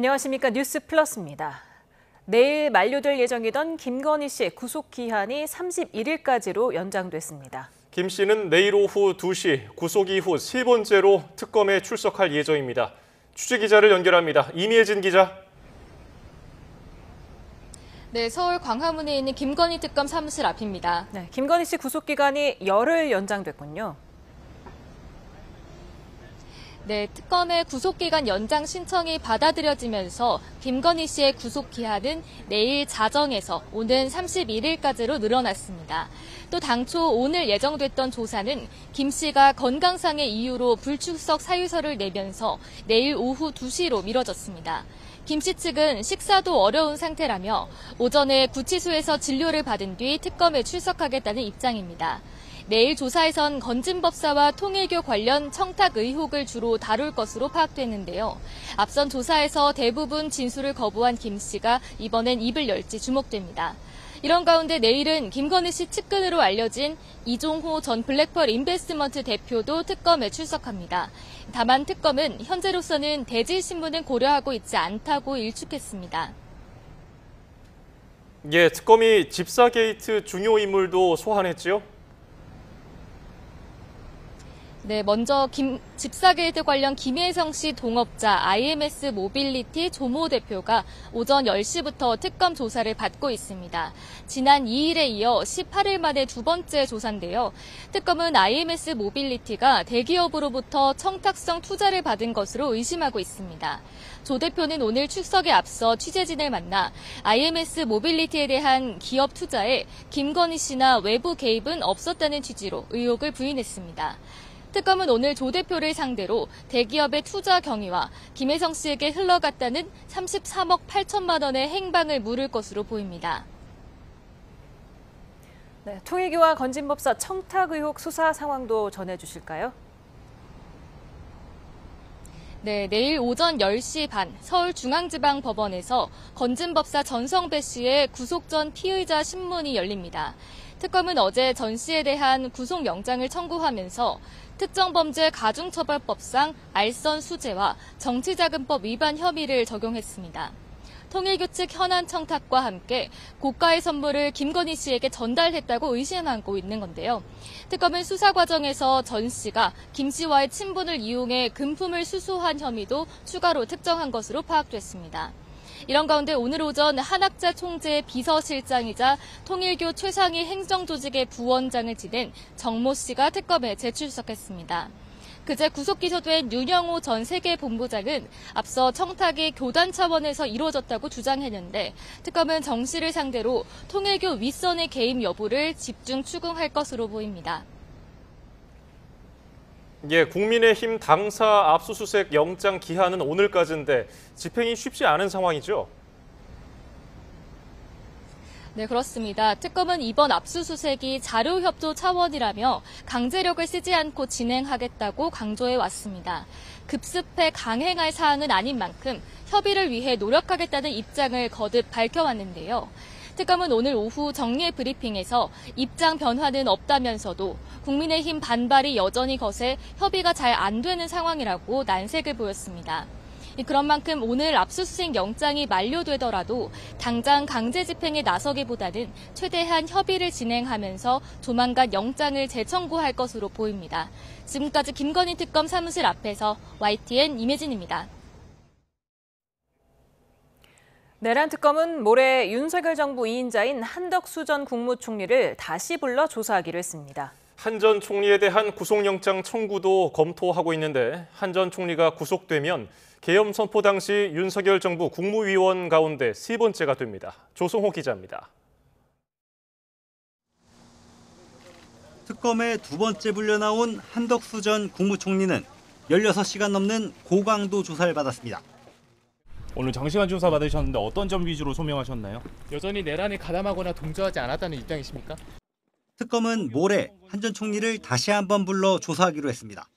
안녕하십니까. 뉴스 플러스입니다. 내일 만료될 예정이던 김건희 씨의 구속 기한이 31일까지로 연장됐습니다. 김 씨는 내일 오후 2시 구속 이후 세 번째로 특검에 출석할 예정입니다. 취재기자를 연결합니다. 이미혜진 기자. 네, 서울 광화문에 있는 김건희 특검 사무실 앞입니다. 네, 김건희 씨 구속 기간이 열흘 연장됐군요. 네, 특검의 구속기간 연장 신청이 받아들여지면서 김건희 씨의 구속기한은 내일 자정에서 오는 31일까지로 늘어났습니다. 또 당초 오늘 예정됐던 조사는 김 씨가 건강상의 이유로 불출석 사유서를 내면서 내일 오후 2시로 미뤄졌습니다. 김 씨 측은 식사도 어려운 상태라며 오전에 구치소에서 진료를 받은 뒤 특검에 출석하겠다는 입장입니다. 내일 조사에선 건진법사와 통일교 관련 청탁 의혹을 주로 다룰 것으로 파악됐는데요. 앞선 조사에서 대부분 진술을 거부한 김 씨가 이번엔 입을 열지 주목됩니다. 이런 가운데 내일은 김건희 씨 측근으로 알려진 이종호 전 블랙펄 인베스트먼트 대표도 특검에 출석합니다. 다만 특검은 현재로서는 대질신문은 고려하고 있지 않다고 일축했습니다. 예, 특검이 집사 게이트 중요 인물도 소환했지요? 네, 먼저 집사 게이트 관련 김혜성 씨 동업자 IMS 모빌리티 조모 대표가 오전 10시부터 특검 조사를 받고 있습니다. 지난 2일에 이어 18일 만에 두 번째 조사인데요. 특검은 IMS 모빌리티가 대기업으로부터 청탁성 투자를 받은 것으로 의심하고 있습니다. 조 대표는 오늘 출석에 앞서 취재진을 만나 IMS 모빌리티에 대한 기업 투자에 김건희 씨나 외부 개입은 없었다는 취지로 의혹을 부인했습니다. 특검은 오늘 조 대표를 상대로 대기업의 투자 경위와 김혜성 씨에게 흘러갔다는 33억 8천만 원의 행방을 물을 것으로 보입니다. 네, 통일교와 건진법사 청탁 의혹 수사 상황도 전해주실까요? 네, 내일 오전 10시 반 서울중앙지방법원에서 건진법사 전성배 씨의 구속 전 피의자 신문이 열립니다. 특검은 어제 전 씨에 대한 구속영장을 청구하면서 특정범죄 가중처벌법상 알선 수재와 정치자금법 위반 혐의를 적용했습니다. 통일교 측 현안 청탁과 함께 고가의 선물을 김건희 씨에게 전달했다고 의심하고 있는 건데요. 특검은 수사 과정에서 전 씨가 김 씨와의 친분을 이용해 금품을 수수한 혐의도 추가로 특정한 것으로 파악됐습니다. 이런 가운데 오늘 오전 한학자 총재의 비서실장이자 통일교 최상위 행정조직의 부원장을 지낸 정모 씨가 특검에 재출석했습니다. 그제 구속 기소된 윤영호 전 세계본부장은 앞서 청탁이 교단 차원에서 이루어졌다고 주장했는데 특검은 정 씨를 상대로 통일교 윗선의 개입 여부를 집중 추궁할 것으로 보입니다. 예, 국민의힘 당사 압수수색 영장 기한은 오늘까지인데 집행이 쉽지 않은 상황이죠? 네, 그렇습니다. 특검은 이번 압수수색이 자료협조 차원이라며 강제력을 쓰지 않고 진행하겠다고 강조해 왔습니다. 급습해 강행할 사항은 아닌 만큼 협의를 위해 노력하겠다는 입장을 거듭 밝혀왔는데요. 특검은 오늘 오후 정례 브리핑에서 입장 변화는 없다면서도 국민의힘 반발이 여전히 거세 협의가 잘 안 되는 상황이라고 난색을 보였습니다. 그런 만큼 오늘 압수수색 영장이 만료되더라도 당장 강제 집행에 나서기보다는 최대한 협의를 진행하면서 조만간 영장을 재청구할 것으로 보입니다. 지금까지 김건희 특검 사무실 앞에서 YTN 임혜진입니다. 내란 특검은 모레 윤석열 정부 2인자인 한덕수 전 국무총리를 다시 불러 조사하기로 했습니다. 한 전 총리에 대한 구속영장 청구도 검토하고 있는데 한 전 총리가 구속되면 계엄 선포 당시 윤석열 정부 국무위원 가운데 세 번째가 됩니다. 조성호 기자입니다. 특검에 두 번째 불려 나온 한덕수 전 국무총리는 16시간 넘는 고강도 조사를 받았습니다. 오늘 장시간 조사 받으셨는데 어떤 점 위주로 소명하셨나요? 여전히 내란에 가담하거나 동조하지 않았다는 입장이십니까? 특검은 모레 한 전 총리를 다시 한번 불러 조사하기로 했습니다.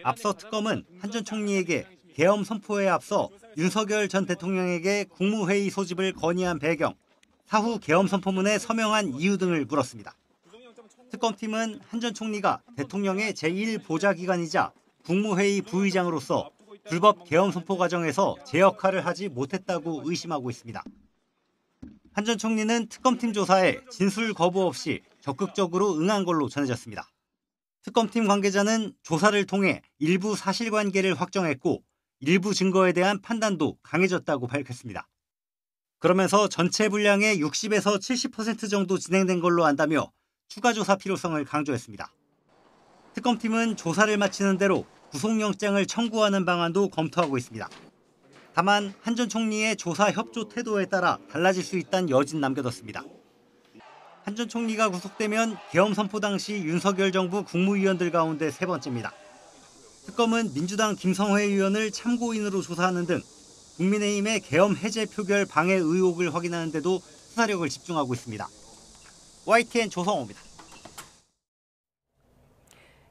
앞서 특검은 한 전 총리에게 계엄 선포에 앞서 윤석열 전 대통령에게 국무회의 소집을 건의한 배경, 사후 계엄 선포문에 서명한 이유 등을 물었습니다. 특검팀은 한 전 총리가 대통령의 제1보좌기관이자 국무회의 부의장으로서 불법 계엄 선포 과정에서 제 역할을 하지 못했다고 의심하고 있습니다. 한 전 총리는 특검팀 조사에 진술 거부 없이 적극적으로 응한 걸로 전해졌습니다. 특검팀 관계자는 조사를 통해 일부 사실관계를 확정했고 일부 증거에 대한 판단도 강해졌다고 밝혔습니다. 그러면서 전체 분량의 60에서 70% 정도 진행된 걸로 안다며 추가 조사 필요성을 강조했습니다. 특검팀은 조사를 마치는 대로 구속영장을 청구하는 방안도 검토하고 있습니다. 다만 한 전 총리의 조사 협조 태도에 따라 달라질 수 있다는 여진 남겨뒀습니다. 한 전 총리가 구속되면 계엄 선포 당시 윤석열 정부 국무위원들 가운데 세 번째입니다. 특검은 민주당 김성회 의원을 참고인으로 조사하는 등 국민의힘의 계엄 해제 표결 방해 의혹을 확인하는 데도 수사력을 집중하고 있습니다. YTN 조성호입니다.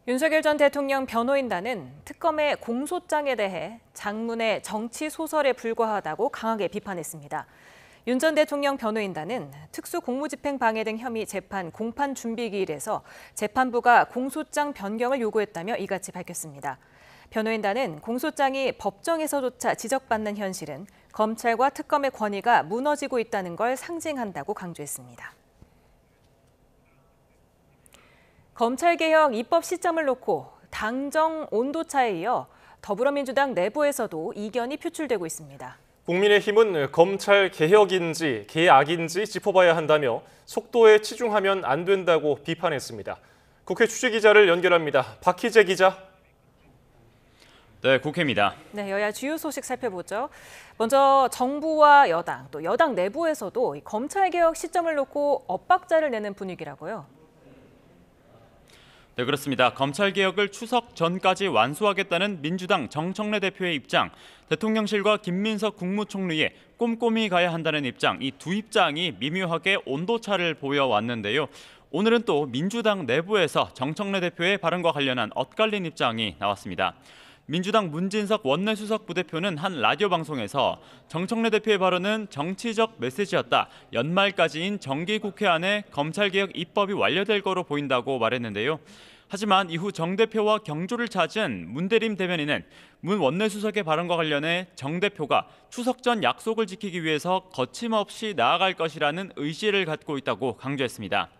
윤석열 전 대통령 변호인단은 특검의 공소장에 대해 장문의 정치 소설에 불과하다고 강하게 비판했습니다. 윤 전 대통령 변호인단은 특수공무집행 방해 등 혐의 재판 공판 준비 기일에서 재판부가 공소장 변경을 요구했다며 이같이 밝혔습니다. 변호인단은 공소장이 법정에서조차 지적받는 현실은 검찰과 특검의 권위가 무너지고 있다는 걸 상징한다고 강조했습니다. 검찰개혁 입법 시점을 놓고 당정 온도차에 이어 더불어민주당 내부에서도 이견이 표출되고 있습니다. 국민의힘은 검찰 개혁인지 개악인지 짚어봐야 한다며 속도에 치중하면 안 된다고 비판했습니다. 국회 취재기자를 연결합니다. 박희재 기자. 네, 국회입니다. 네, 여야 주요 소식 살펴보죠. 먼저 정부와 여당, 또 여당 내부에서도 검찰개혁 시점을 놓고 엇박자를 내는 분위기라고요. 네, 그렇습니다. 검찰개혁을 추석 전까지 완수하겠다는 민주당 정청래 대표의 입장, 대통령실과 김민석 국무총리의 꼼꼼히 가야 한다는 입장, 이 두 입장이 미묘하게 온도차를 보여왔는데요. 오늘은 또 민주당 내부에서 정청래 대표의 발언과 관련한 엇갈린 입장이 나왔습니다. 민주당 문진석 원내수석 부대표는 한 라디오 방송에서 정청래 대표의 발언은 정치적 메시지였다. 연말까지인 정기국회 안에 검찰개혁 입법이 완료될 거로 보인다고 말했는데요. 하지만 이후 정 대표와 경조를 찾은 문대림 대변인은 문 원내수석의 발언과 관련해 정 대표가 추석 전 약속을 지키기 위해서 거침없이 나아갈 것이라는 의지를 갖고 있다고 강조했습니다.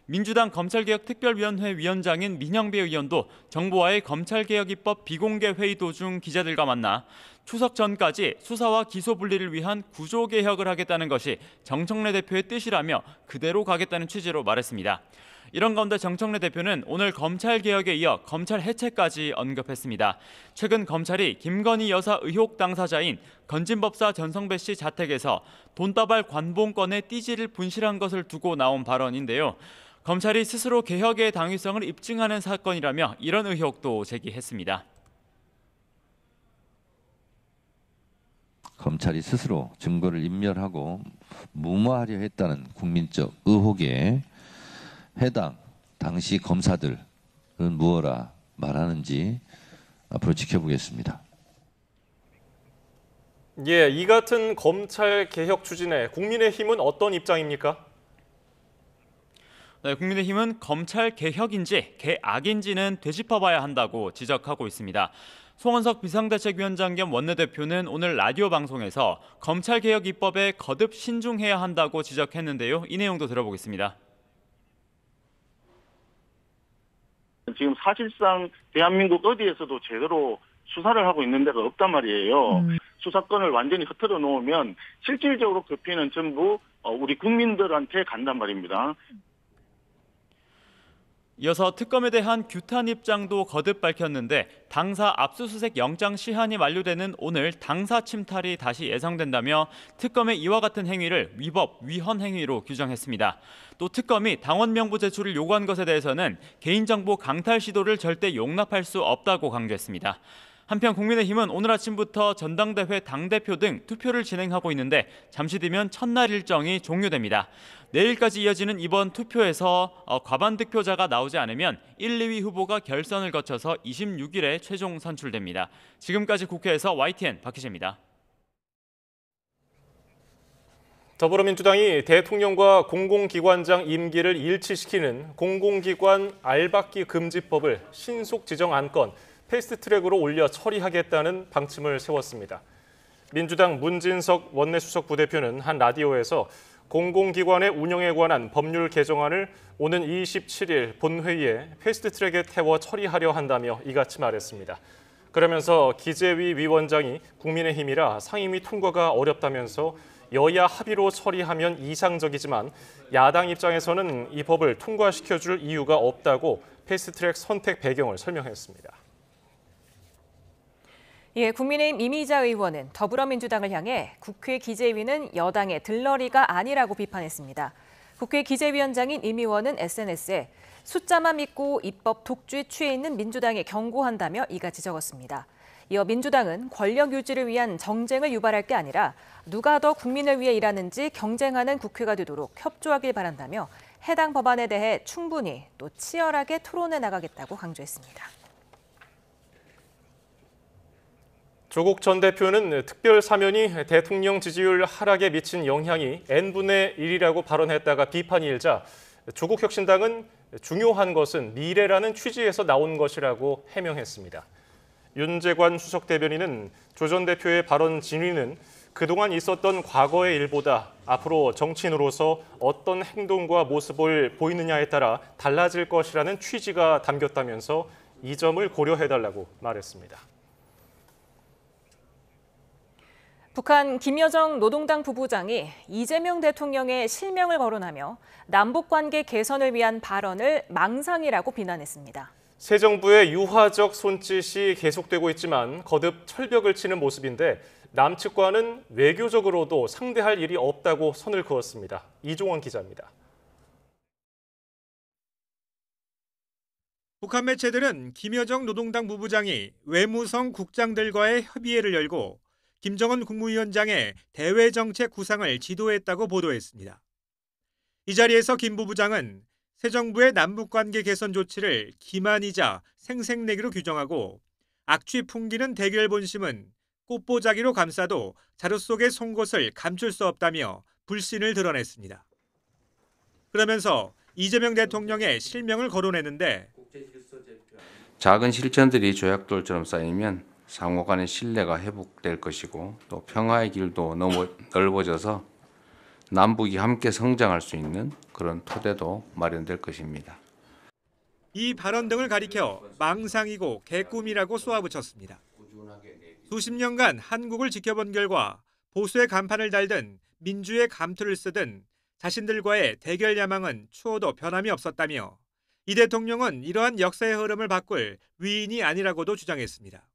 민주당 검찰개혁특별위원회 위원장인 민영배 의원도 정부와의 검찰개혁 입법 비공개 회의 도중 기자들과 만나 추석 전까지 수사와 기소 분리를 위한 구조개혁을 하겠다는 것이 정청래 대표의 뜻이라며 그대로 가겠다는 취지로 말했습니다. 이런 가운데 정청래 대표는 오늘 검찰개혁에 이어 검찰 해체까지 언급했습니다. 최근 검찰이 김건희 여사 의혹 당사자인 건진법사 전성배 씨 자택에서 돈다발 관봉권의 띠지를 분실한 것을 두고 나온 발언인데요. 검찰이 스스로 개혁의 당위성을 입증하는 사건이라며 이런 의혹도 제기했습니다. 검찰이 스스로 증거를 인멸하고 무마하려 했다는 국민적 의혹에 해당 당시 검사들은 무엇라 말하는지 앞으로 지켜보겠습니다. 예, 이 같은 검찰 개혁 추진에 국민의힘은 어떤 입장입니까? 네, 국민의힘은 검찰 개혁인지 개악인지는 되짚어봐야 한다고 지적하고 있습니다. 송원석 비상대책위원장 겸 원내대표는 오늘 라디오 방송에서 검찰개혁 입법에 거듭 신중해야 한다고 지적했는데요. 이 내용도 들어보겠습니다. 지금 사실상 대한민국 어디에서도 제대로 수사를 하고 있는 데가 없단 말이에요. 수사권을 완전히 흐트러 놓으면 실질적으로 그 피해는 전부 우리 국민들한테 간단 말입니다. 이어서 특검에 대한 규탄 입장도 거듭 밝혔는데 당사 압수수색 영장 시한이 만료되는 오늘 당사 침탈이 다시 예상된다며 특검의 이와 같은 행위를 위법, 위헌 행위로 규정했습니다. 또 특검이 당원 명부 제출을 요구한 것에 대해서는 개인정보 강탈 시도를 절대 용납할 수 없다고 강조했습니다. 한편 국민의힘은 오늘 아침부터 전당대회 당대표 등 투표를 진행하고 있는데 잠시 뒤면 첫날 일정이 종료됩니다. 내일까지 이어지는 이번 투표에서 과반 득표자가 나오지 않으면 1, 2위 후보가 결선을 거쳐서 26일에 최종 선출됩니다. 지금까지 국회에서 YTN 박희재입니다. 더불어민주당이 대통령과 공공기관장 임기를 일치시키는 공공기관 알박기 금지법을 신속 지정 안건 패스트트랙으로 올려 처리하겠다는 방침을 세웠습니다. 민주당 문진석 원내수석 부대표는 한 라디오에서 공공기관의 운영에 관한 법률 개정안을 오는 27일 본회의에 패스트트랙에 태워 처리하려 한다며 이같이 말했습니다. 그러면서 기재위 위원장이 국민의힘이라 상임위 통과가 어렵다면서 여야 합의로 처리하면 이상적이지만 야당 입장에서는 이 법을 통과시켜줄 이유가 없다고 패스트트랙 선택 배경을 설명했습니다. 예, 국민의힘 이미자 의원은 더불어민주당을 향해 국회 기재위는 여당의 들러리가 아니라고 비판했습니다. 국회 기재위원장인 임 의원은 SNS에 숫자만 믿고 입법 독주에 취해 있는 민주당에 경고한다며 이같이 적었습니다. 이어 민주당은 권력 유지를 위한 정쟁을 유발할 게 아니라 누가 더 국민을 위해 일하는지 경쟁하는 국회가 되도록 협조하길 바란다며 해당 법안에 대해 충분히 또 치열하게 토론해 나가겠다고 강조했습니다. 조국 전 대표는 특별 사면이 대통령 지지율 하락에 미친 영향이 n분의 1이라고 발언했다가 비판이 일자 조국 혁신당은 중요한 것은 미래라는 취지에서 나온 것이라고 해명했습니다. 윤재관 수석 대변인은 조 전 대표의 발언 진위는 그동안 있었던 과거의 일보다 앞으로 정치인으로서 어떤 행동과 모습을 보이느냐에 따라 달라질 것이라는 취지가 담겼다면서 이 점을 고려해달라고 말했습니다. 북한 김여정 노동당 부부장이 이재명 대통령의 실명을 거론하며 남북관계 개선을 위한 발언을 망상이라고 비난했습니다. 새 정부의 유화적 손짓이 계속되고 있지만 거듭 철벽을 치는 모습인데 남측과는 외교적으로도 상대할 일이 없다고 선을 그었습니다. 이종원 기자입니다. 북한 매체들은 김여정 노동당 부부장이 외무성 국장들과의 협의회를 열고 김정은 국무위원장의 대외정책 구상을 지도했다고 보도했습니다. 이 자리에서 김 부부장은 새 정부의 남북관계 개선 조치를 기만이자 생색내기로 규정하고 악취 풍기는 대결 본심은 꽃보자기로 감싸도 자루 속의 송곳을 감출 수 없다며 불신을 드러냈습니다. 그러면서 이재명 대통령의 실명을 거론했는데 작은 실천들이 조약돌처럼 쌓이면 상호 간의 신뢰가 회복될 것이고 또 평화의 길도 넓어져서 남북이 함께 성장할 수 있는 그런 토대도 마련될 것입니다. 이 발언 등을 가리켜 망상이고 개꿈이라고 쏘아붙였습니다. 수십 년간 한국을 지켜본 결과 보수의 간판을 달든 민주의 감투를 쓰든 자신들과의 대결 야망은 추호도 변함이 없었다며 이 대통령은 이러한 역사의 흐름을 바꿀 위인이 아니라고도 주장했습니다.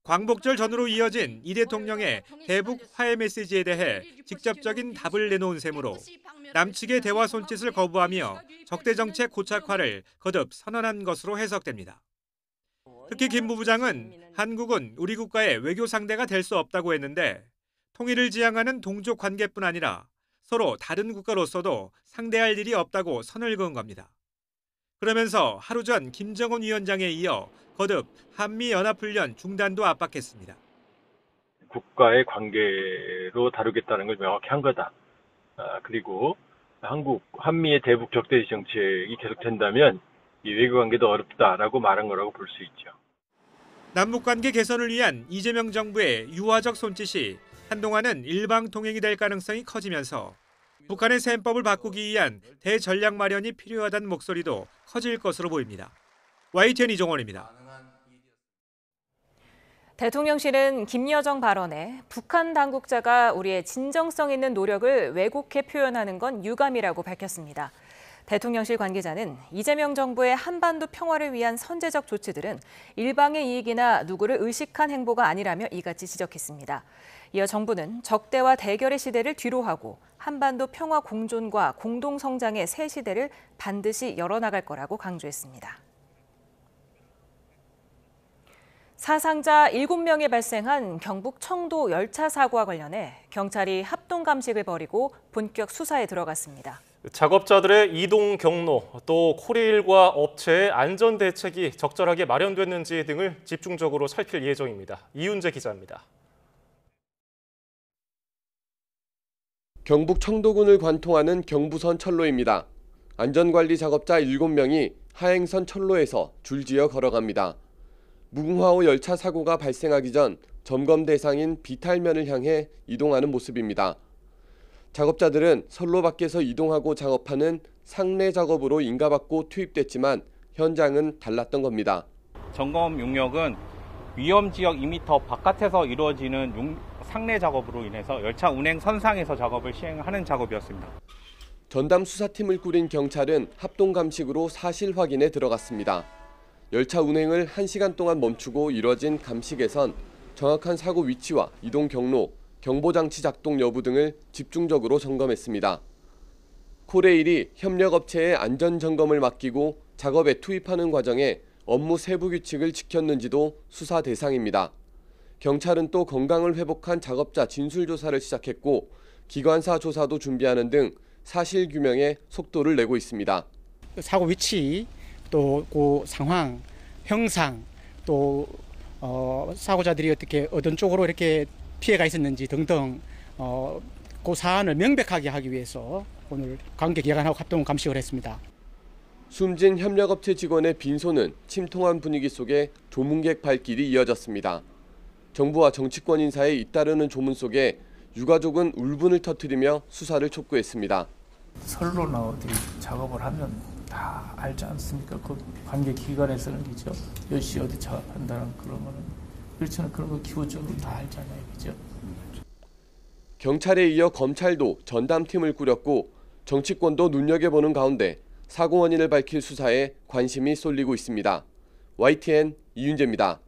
광복절 전후로 이어진 이 대통령의 대북 화해 메시지에 대해 직접적인 답을 내놓은 셈으로 남측의 대화 손짓을 거부하며 적대 정책 고착화를 거듭 선언한 것으로 해석됩니다. 특히 김 부부장은 한국은 우리 국가의 외교 상대가 될 수 없다고 했는데 통일을 지향하는 동족 관계뿐 아니라 서로 다른 국가로서도 상대할 일이 없다고 선을 그은 겁니다. 그러면서 하루 전 김정은 위원장에 이어 거듭 한미연합훈련 중단도 압박했습니다. 국가의 관계로 다루겠다는 걸 명확히 한 거다. 그리고 한미의 대북 적대시 정책이 계속된다면 이 외교관계도 어렵다라고 말한 거라고 볼 수 있죠. 남북관계 개선을 위한 이재명 정부의 유화적 손짓이 한동안은 일방통행이 될 가능성이 커지면서 북한의 셈법을 바꾸기 위한 대전략 마련이 필요하다는 목소리도 커질 것으로 보입니다. YTN 이종원입니다. 대통령실은 김여정 발언에 북한 당국자가 우리의 진정성 있는 노력을 왜곡해 표현하는 건 유감이라고 밝혔습니다. 대통령실 관계자는 이재명 정부의 한반도 평화를 위한 선제적 조치들은 일방의 이익이나 누구를 의식한 행보가 아니라며 이같이 지적했습니다. 이어 정부는 적대와 대결의 시대를 뒤로하고 한반도 평화 공존과 공동 성장의 새 시대를 반드시 열어나갈 거라고 강조했습니다. 사상자 7명이 발생한 경북 청도 열차 사고와 관련해 경찰이 합동 감식을 벌이고 본격 수사에 들어갔습니다. 작업자들의 이동 경로, 또 코레일과 업체의 안전 대책이 적절하게 마련됐는지 등을 집중적으로 살필 예정입니다. 이윤재 기자입니다. 경북 청도군을 관통하는 경부선 철로입니다. 안전관리 작업자 7명이 하행선 철로에서 줄지어 걸어갑니다. 무궁화호 열차 사고가 발생하기 전 점검 대상인 비탈면을 향해 이동하는 모습입니다. 작업자들은 선로 밖에서 이동하고 작업하는 상례 작업으로 인가받고 투입됐지만 현장은 달랐던 겁니다. 점검 용역은 위험 지역 2m 바깥에서 이루어지는 상례 작업으로 인해서 열차 운행 선상에서 작업을 시행하는 작업이었습니다. 전담 수사팀을 꾸린 경찰은 합동 감식으로 사실 확인에 들어갔습니다. 열차 운행을 1시간 동안 멈추고 이뤄진 감식에선 정확한 사고 위치와 이동 경로, 경보장치 작동 여부 등을 집중적으로 점검했습니다. 코레일이 협력업체에 안전점검을 맡기고 작업에 투입하는 과정에 업무 세부 규칙을 지켰는지도 수사 대상입니다. 경찰은 또 건강을 회복한 작업자 진술 조사를 시작했고 기관사 조사도 준비하는 등 사실 규명에 속도를 내고 있습니다. 사고 위치, 또 그 상황, 형상, 또 사고자들이 어떻게 어떤 쪽으로 이렇게 피해가 있었는지 등등 그 사안을 명백하게 하기 위해서 오늘 관계기관하고 합동 감식을 했습니다. 숨진 협력업체 직원의 빈소는 침통한 분위기 속에 조문객 발길이 이어졌습니다. 정부와 정치권 인사의 잇따르는 조문 속에 유가족은 울분을 터뜨리며 수사를 촉구했습니다. 선로나 어디 작업을 하면 다 알지 않습니까? 그 관계 기관에서는 그죠? 몇 시 어디 작업한다는 그러면은 그렇잖아요. 그런 거 기본적으로 다 알잖아요, 그죠? 경찰에 이어 검찰도 전담팀을 꾸렸고 정치권도 눈여겨보는 가운데 사고 원인을 밝힐 수사에 관심이 쏠리고 있습니다. YTN 이윤재입니다.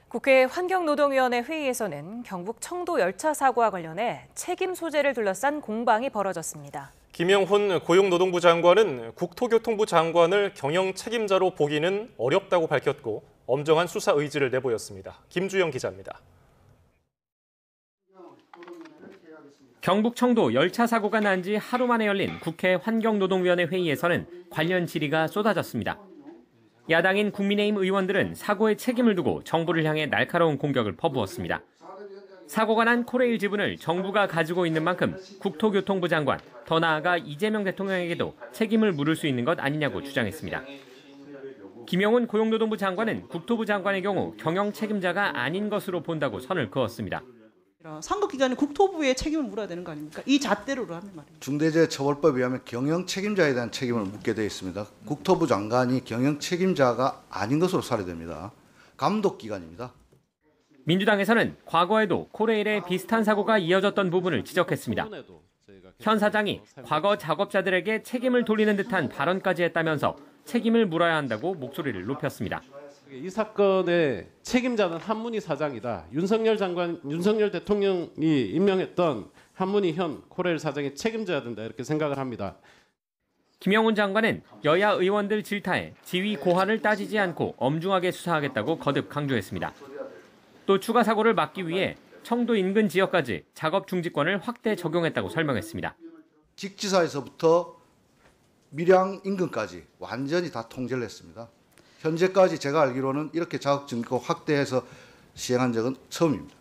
국회 환경노동위원회 회의에서는 경북 청도 열차 사고와 관련해 책임 소재를 둘러싼 공방이 벌어졌습니다. 김영훈 고용노동부 장관은 국토교통부 장관을 경영 책임자로 보기는 어렵다고 밝혔고 엄정한 수사 의지를 내보였습니다. 김주영 기자입니다. 경북 청도 열차 사고가 난 지 하루 만에 열린 국회 환경노동위원회 회의에서는 관련 질의가 쏟아졌습니다. 야당인 국민의힘 의원들은 사고에 책임을 두고 정부를 향해 날카로운 공격을 퍼부었습니다. 사고가 난 코레일 지분을 정부가 가지고 있는 만큼 국토교통부 장관, 더 나아가 이재명 대통령에게도 책임을 물을 수 있는 것 아니냐고 주장했습니다. 김영훈 고용노동부 장관은 국토부 장관의 경우 경영 책임자가 아닌 것으로 본다고 선을 그었습니다. 선거기간에 국토부에 책임을 물어야 되는 거 아닙니까? 이 잣대로 하면 말이에요. 중대재해처벌법에 의하면 경영 책임자에 대한 책임을 묻게 되어 있습니다. 국토부 장관이 경영 책임자가 아닌 것으로 사례됩니다. 감독기관입니다. 민주당에서는 과거에도 코레일에 비슷한 사고가 이어졌던 부분을 지적했습니다. 현 사장이 과거 작업자들에게 책임을 돌리는 듯한 발언까지 했다면서 책임을 물어야 한다고 목소리를 높였습니다. 이 사건의 책임자는 한문희 사장이다. 윤석열 대통령이 임명했던 한문희 현 코레일 사장이 책임져야 된다 이렇게 생각을 합니다. 김영훈 장관은 여야 의원들 질타에 지위 고하를 따지지 않고 엄중하게 수사하겠다고 거듭 강조했습니다. 또 추가 사고를 막기 위해 청도 인근 지역까지 작업 중지권을 확대 적용했다고 설명했습니다. 직지사에서부터 밀양 인근까지 완전히 다 통제를 했습니다. 현재까지 제가 알기로는 이렇게 작업 중지권 확대해서 시행한 적은 처음입니다.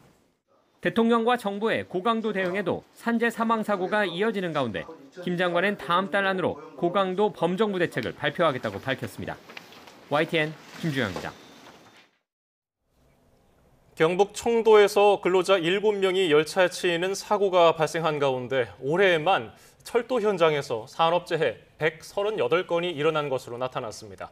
대통령과 정부의 고강도 대응에도 산재 사망 사고가 이어지는 가운데 김 장관은 다음 달 안으로 고강도 범정부 대책을 발표하겠다고 밝혔습니다. YTN 김주영입니다. 경북 청도에서 근로자 7명이 열차에 치이는 사고가 발생한 가운데 올해에만 철도 현장에서 산업재해 138건이 일어난 것으로 나타났습니다.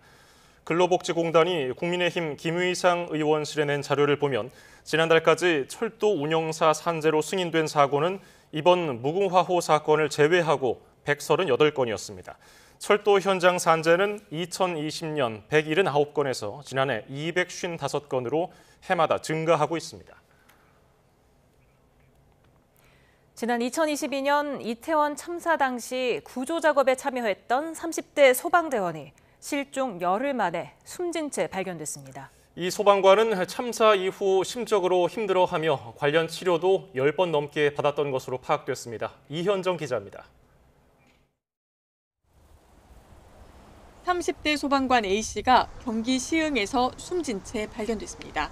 근로복지공단이 국민의힘 김의상 의원실에 낸 자료를 보면 지난달까지 철도 운영사 산재로 승인된 사고는 이번 무궁화호 사건을 제외하고 138건이었습니다. 철도 현장 산재는 2020년 179건에서 지난해 255건으로 해마다 증가하고 있습니다. 지난 2022년 이태원 참사 당시 구조 작업에 참여했던 30대 소방대원이 실종 열흘 만에 숨진 채 발견됐습니다. 이 소방관은 참사 이후 심적으로 힘들어하며 관련 치료도 10번 넘게 받았던 것으로 파악됐습니다. 이현정 기자입니다. 30대 소방관 A씨가 경기 시흥에서 숨진 채 발견됐습니다.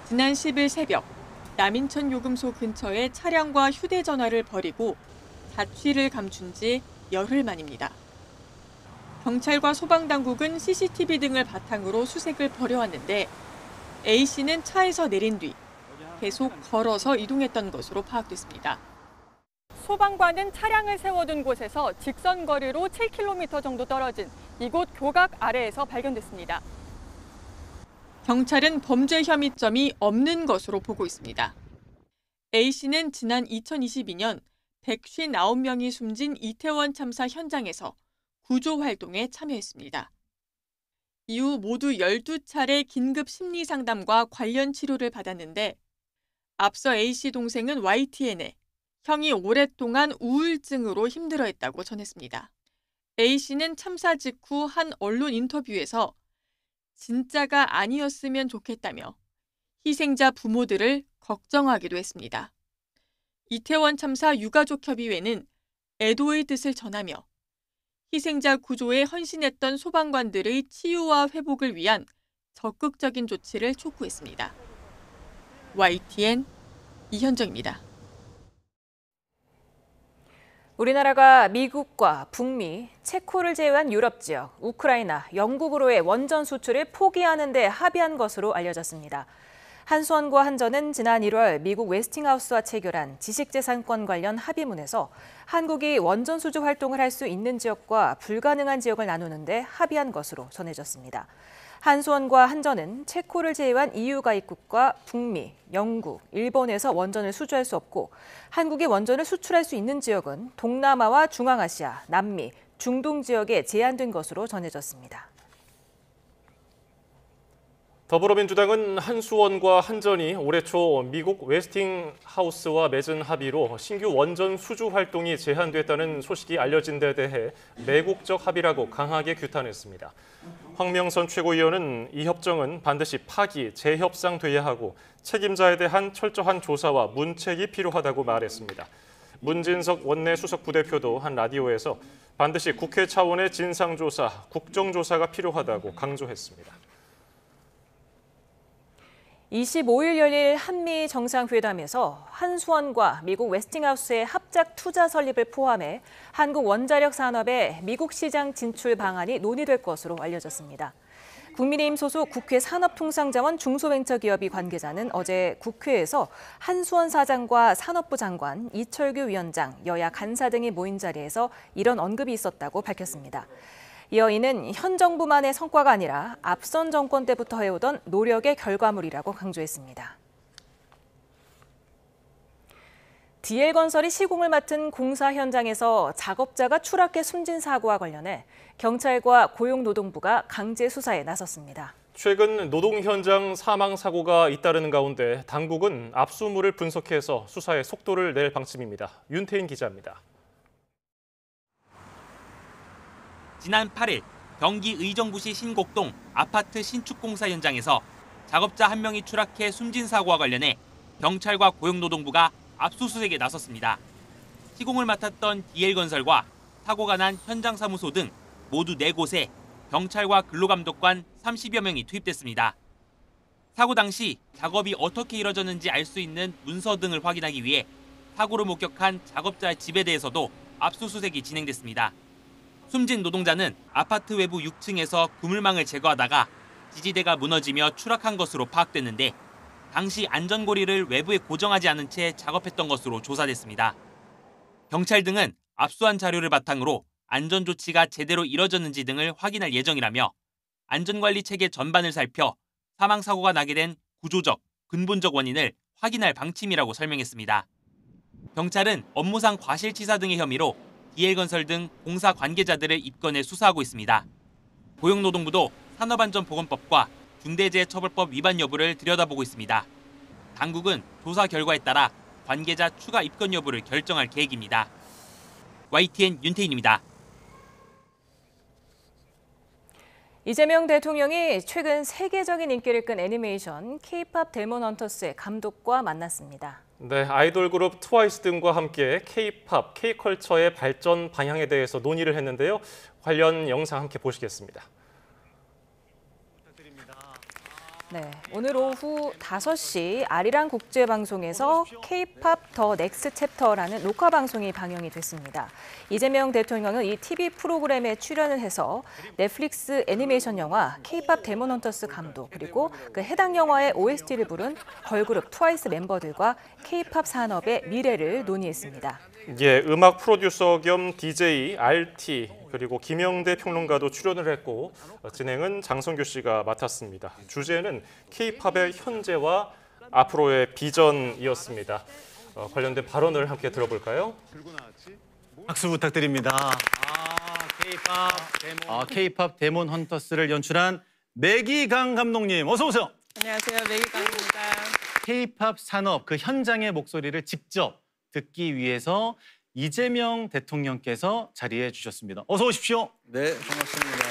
지난 10일 새벽 남인천 요금소 근처에 차량과 휴대전화를 버리고 자취를 감춘 지 열흘 만입니다. 경찰과 소방당국은 CCTV 등을 바탕으로 수색을 벌여왔는데 A씨는 차에서 내린 뒤 계속 걸어서 이동했던 것으로 파악됐습니다. 소방관은 차량을 세워둔 곳에서 직선 거리로 7km 정도 떨어진 이곳 교각 아래에서 발견됐습니다. 경찰은 범죄 혐의점이 없는 것으로 보고 있습니다. A씨는 지난 2022년 159명이 숨진 이태원 참사 현장에서 구조 활동에 참여했습니다. 이후 모두 12차례 긴급 심리 상담과 관련 치료를 받았는데 앞서 A씨 동생은 YTN에 형이 오랫동안 우울증으로 힘들어했다고 전했습니다. A씨는 참사 직후 한 언론 인터뷰에서 진짜가 아니었으면 좋겠다며 희생자 부모들을 걱정하기도 했습니다. 이태원 참사 유가족협의회는 애도의 뜻을 전하며 희생자 구조에 헌신했던 소방관들의 치유와 회복을 위한 적극적인 조치를 촉구했습니다. YTN 이현정입니다. 우리나라가 미국과 북미, 체코를 제외한 유럽 지역, 우크라이나, 영국으로의 원전 수출을 포기하는 데 합의한 것으로 알려졌습니다. 한수원과 한전은 지난 1월 미국 웨스팅하우스와 체결한 지식재산권 관련 합의문에서 한국이 원전 수주 활동을 할 수 있는 지역과 불가능한 지역을 나누는 데 합의한 것으로 전해졌습니다. 한수원과 한전은 체코를 제외한 EU 가입국과 북미, 영국, 일본에서 원전을 수주할 수 없고 한국이 원전을 수출할 수 있는 지역은 동남아와 중앙아시아, 남미, 중동 지역에 제한된 것으로 전해졌습니다. 더불어민주당은 한수원과 한전이 올해 초 미국 웨스팅하우스와 맺은 합의로 신규 원전 수주 활동이 제한됐다는 소식이 알려진 데 대해 매국적 합의라고 강하게 규탄했습니다. 황명선 최고위원은 이 협정은 반드시 파기, 재협상돼야 하고 책임자에 대한 철저한 조사와 문책이 필요하다고 말했습니다. 문진석 원내 수석 부대표도 한 라디오에서 반드시 국회 차원의 진상조사, 국정조사가 필요하다고 강조했습니다. 25일 열릴 한미 정상회담에서 한수원과 미국 웨스팅하우스의 합작 투자 설립을 포함해 한국 원자력 산업의 미국 시장 진출 방안이 논의될 것으로 알려졌습니다. 국민의힘 소속 국회 산업통상자원 중소벤처기업이 관계자는 어제 국회에서 한수원 사장과 산업부 장관, 이철규 위원장, 여야 간사 등이 모인 자리에서 이런 언급이 있었다고 밝혔습니다. 이어 이는 현 정부만의 성과가 아니라 앞선 정권 때부터 해오던 노력의 결과물이라고 강조했습니다. DL건설이 시공을 맡은 공사 현장에서 작업자가 추락해 숨진 사고와 관련해 경찰과 고용노동부가 강제 수사에 나섰습니다. 최근 노동 현장 사망 사고가 잇따르는 가운데 당국은 압수물을 분석해서 수사에 속도를 낼 방침입니다. 윤태인 기자입니다. 지난 8일 경기 의정부시 신곡동 아파트 신축공사 현장에서 작업자 한 명이 추락해 숨진 사고와 관련해 경찰과 고용노동부가 압수수색에 나섰습니다. 시공을 맡았던 DL건설과 사고가 난 현장사무소 등 모두 4곳에 경찰과 근로감독관 30여 명이 투입됐습니다. 사고 당시 작업이 어떻게 이뤄졌는지 알 수 있는 문서 등을 확인하기 위해 사고를 목격한 작업자의 집에 대해서도 압수수색이 진행됐습니다. 숨진 노동자는 아파트 외부 6층에서 그물망을 제거하다가 지지대가 무너지며 추락한 것으로 파악됐는데 당시 안전고리를 외부에 고정하지 않은 채 작업했던 것으로 조사됐습니다. 경찰 등은 압수한 자료를 바탕으로 안전조치가 제대로 이뤄졌는지 등을 확인할 예정이라며 안전관리 체계 전반을 살펴 사망사고가 나게 된 구조적, 근본적 원인을 확인할 방침이라고 설명했습니다. 경찰은 업무상 과실치사 등의 혐의로 DL건설 등 공사 관계자들을 입건해 수사하고 있습니다. 고용노동부도 산업안전보건법과 중대재해처벌법 위반 여부를 들여다보고 있습니다. 당국은 조사 결과에 따라 관계자 추가 입건 여부를 결정할 계획입니다. YTN 윤태인입니다. 이재명 대통령이 최근 세계적인 인기를 끈 애니메이션 K-팝 데몬 헌터스의 감독과 만났습니다. 네, 아이돌 그룹 트와이스 등과 함께 K-팝, K-컬처의 발전 방향에 대해서 논의를 했는데요. 관련 영상 함께 보시겠습니다. 네, 오늘 오후 5시 아리랑 국제방송에서 K-팝 더 넥스트 챕터라는 녹화 방송이 방영이 됐습니다. 이재명 대통령은 이 TV 프로그램에 출연을 해서 넷플릭스 애니메이션 영화 K-팝 데몬 헌터스 감독 그리고 그 해당 영화의 OST를 부른 걸그룹 트와이스 멤버들과 K-팝 산업의 미래를 논의했습니다. 예, 음악 프로듀서 겸 DJ, RT 그리고 김영대 평론가도 출연을 했고 진행은 장성규 씨가 맡았습니다. 주제는 K-팝의 현재와 앞으로의 비전이었습니다. 관련된 발언을 함께 들어볼까요? 박수 부탁드립니다. K-팝 데몬 헌터스를 연출한 매기강 감독님, 어서 오세요. 안녕하세요, 매기강입니다. K-팝 산업 그 현장의 목소리를 직접 듣기 위해서 이재명 대통령께서 자리해 주셨습니다. 어서 오십시오. 네, 반갑습니다.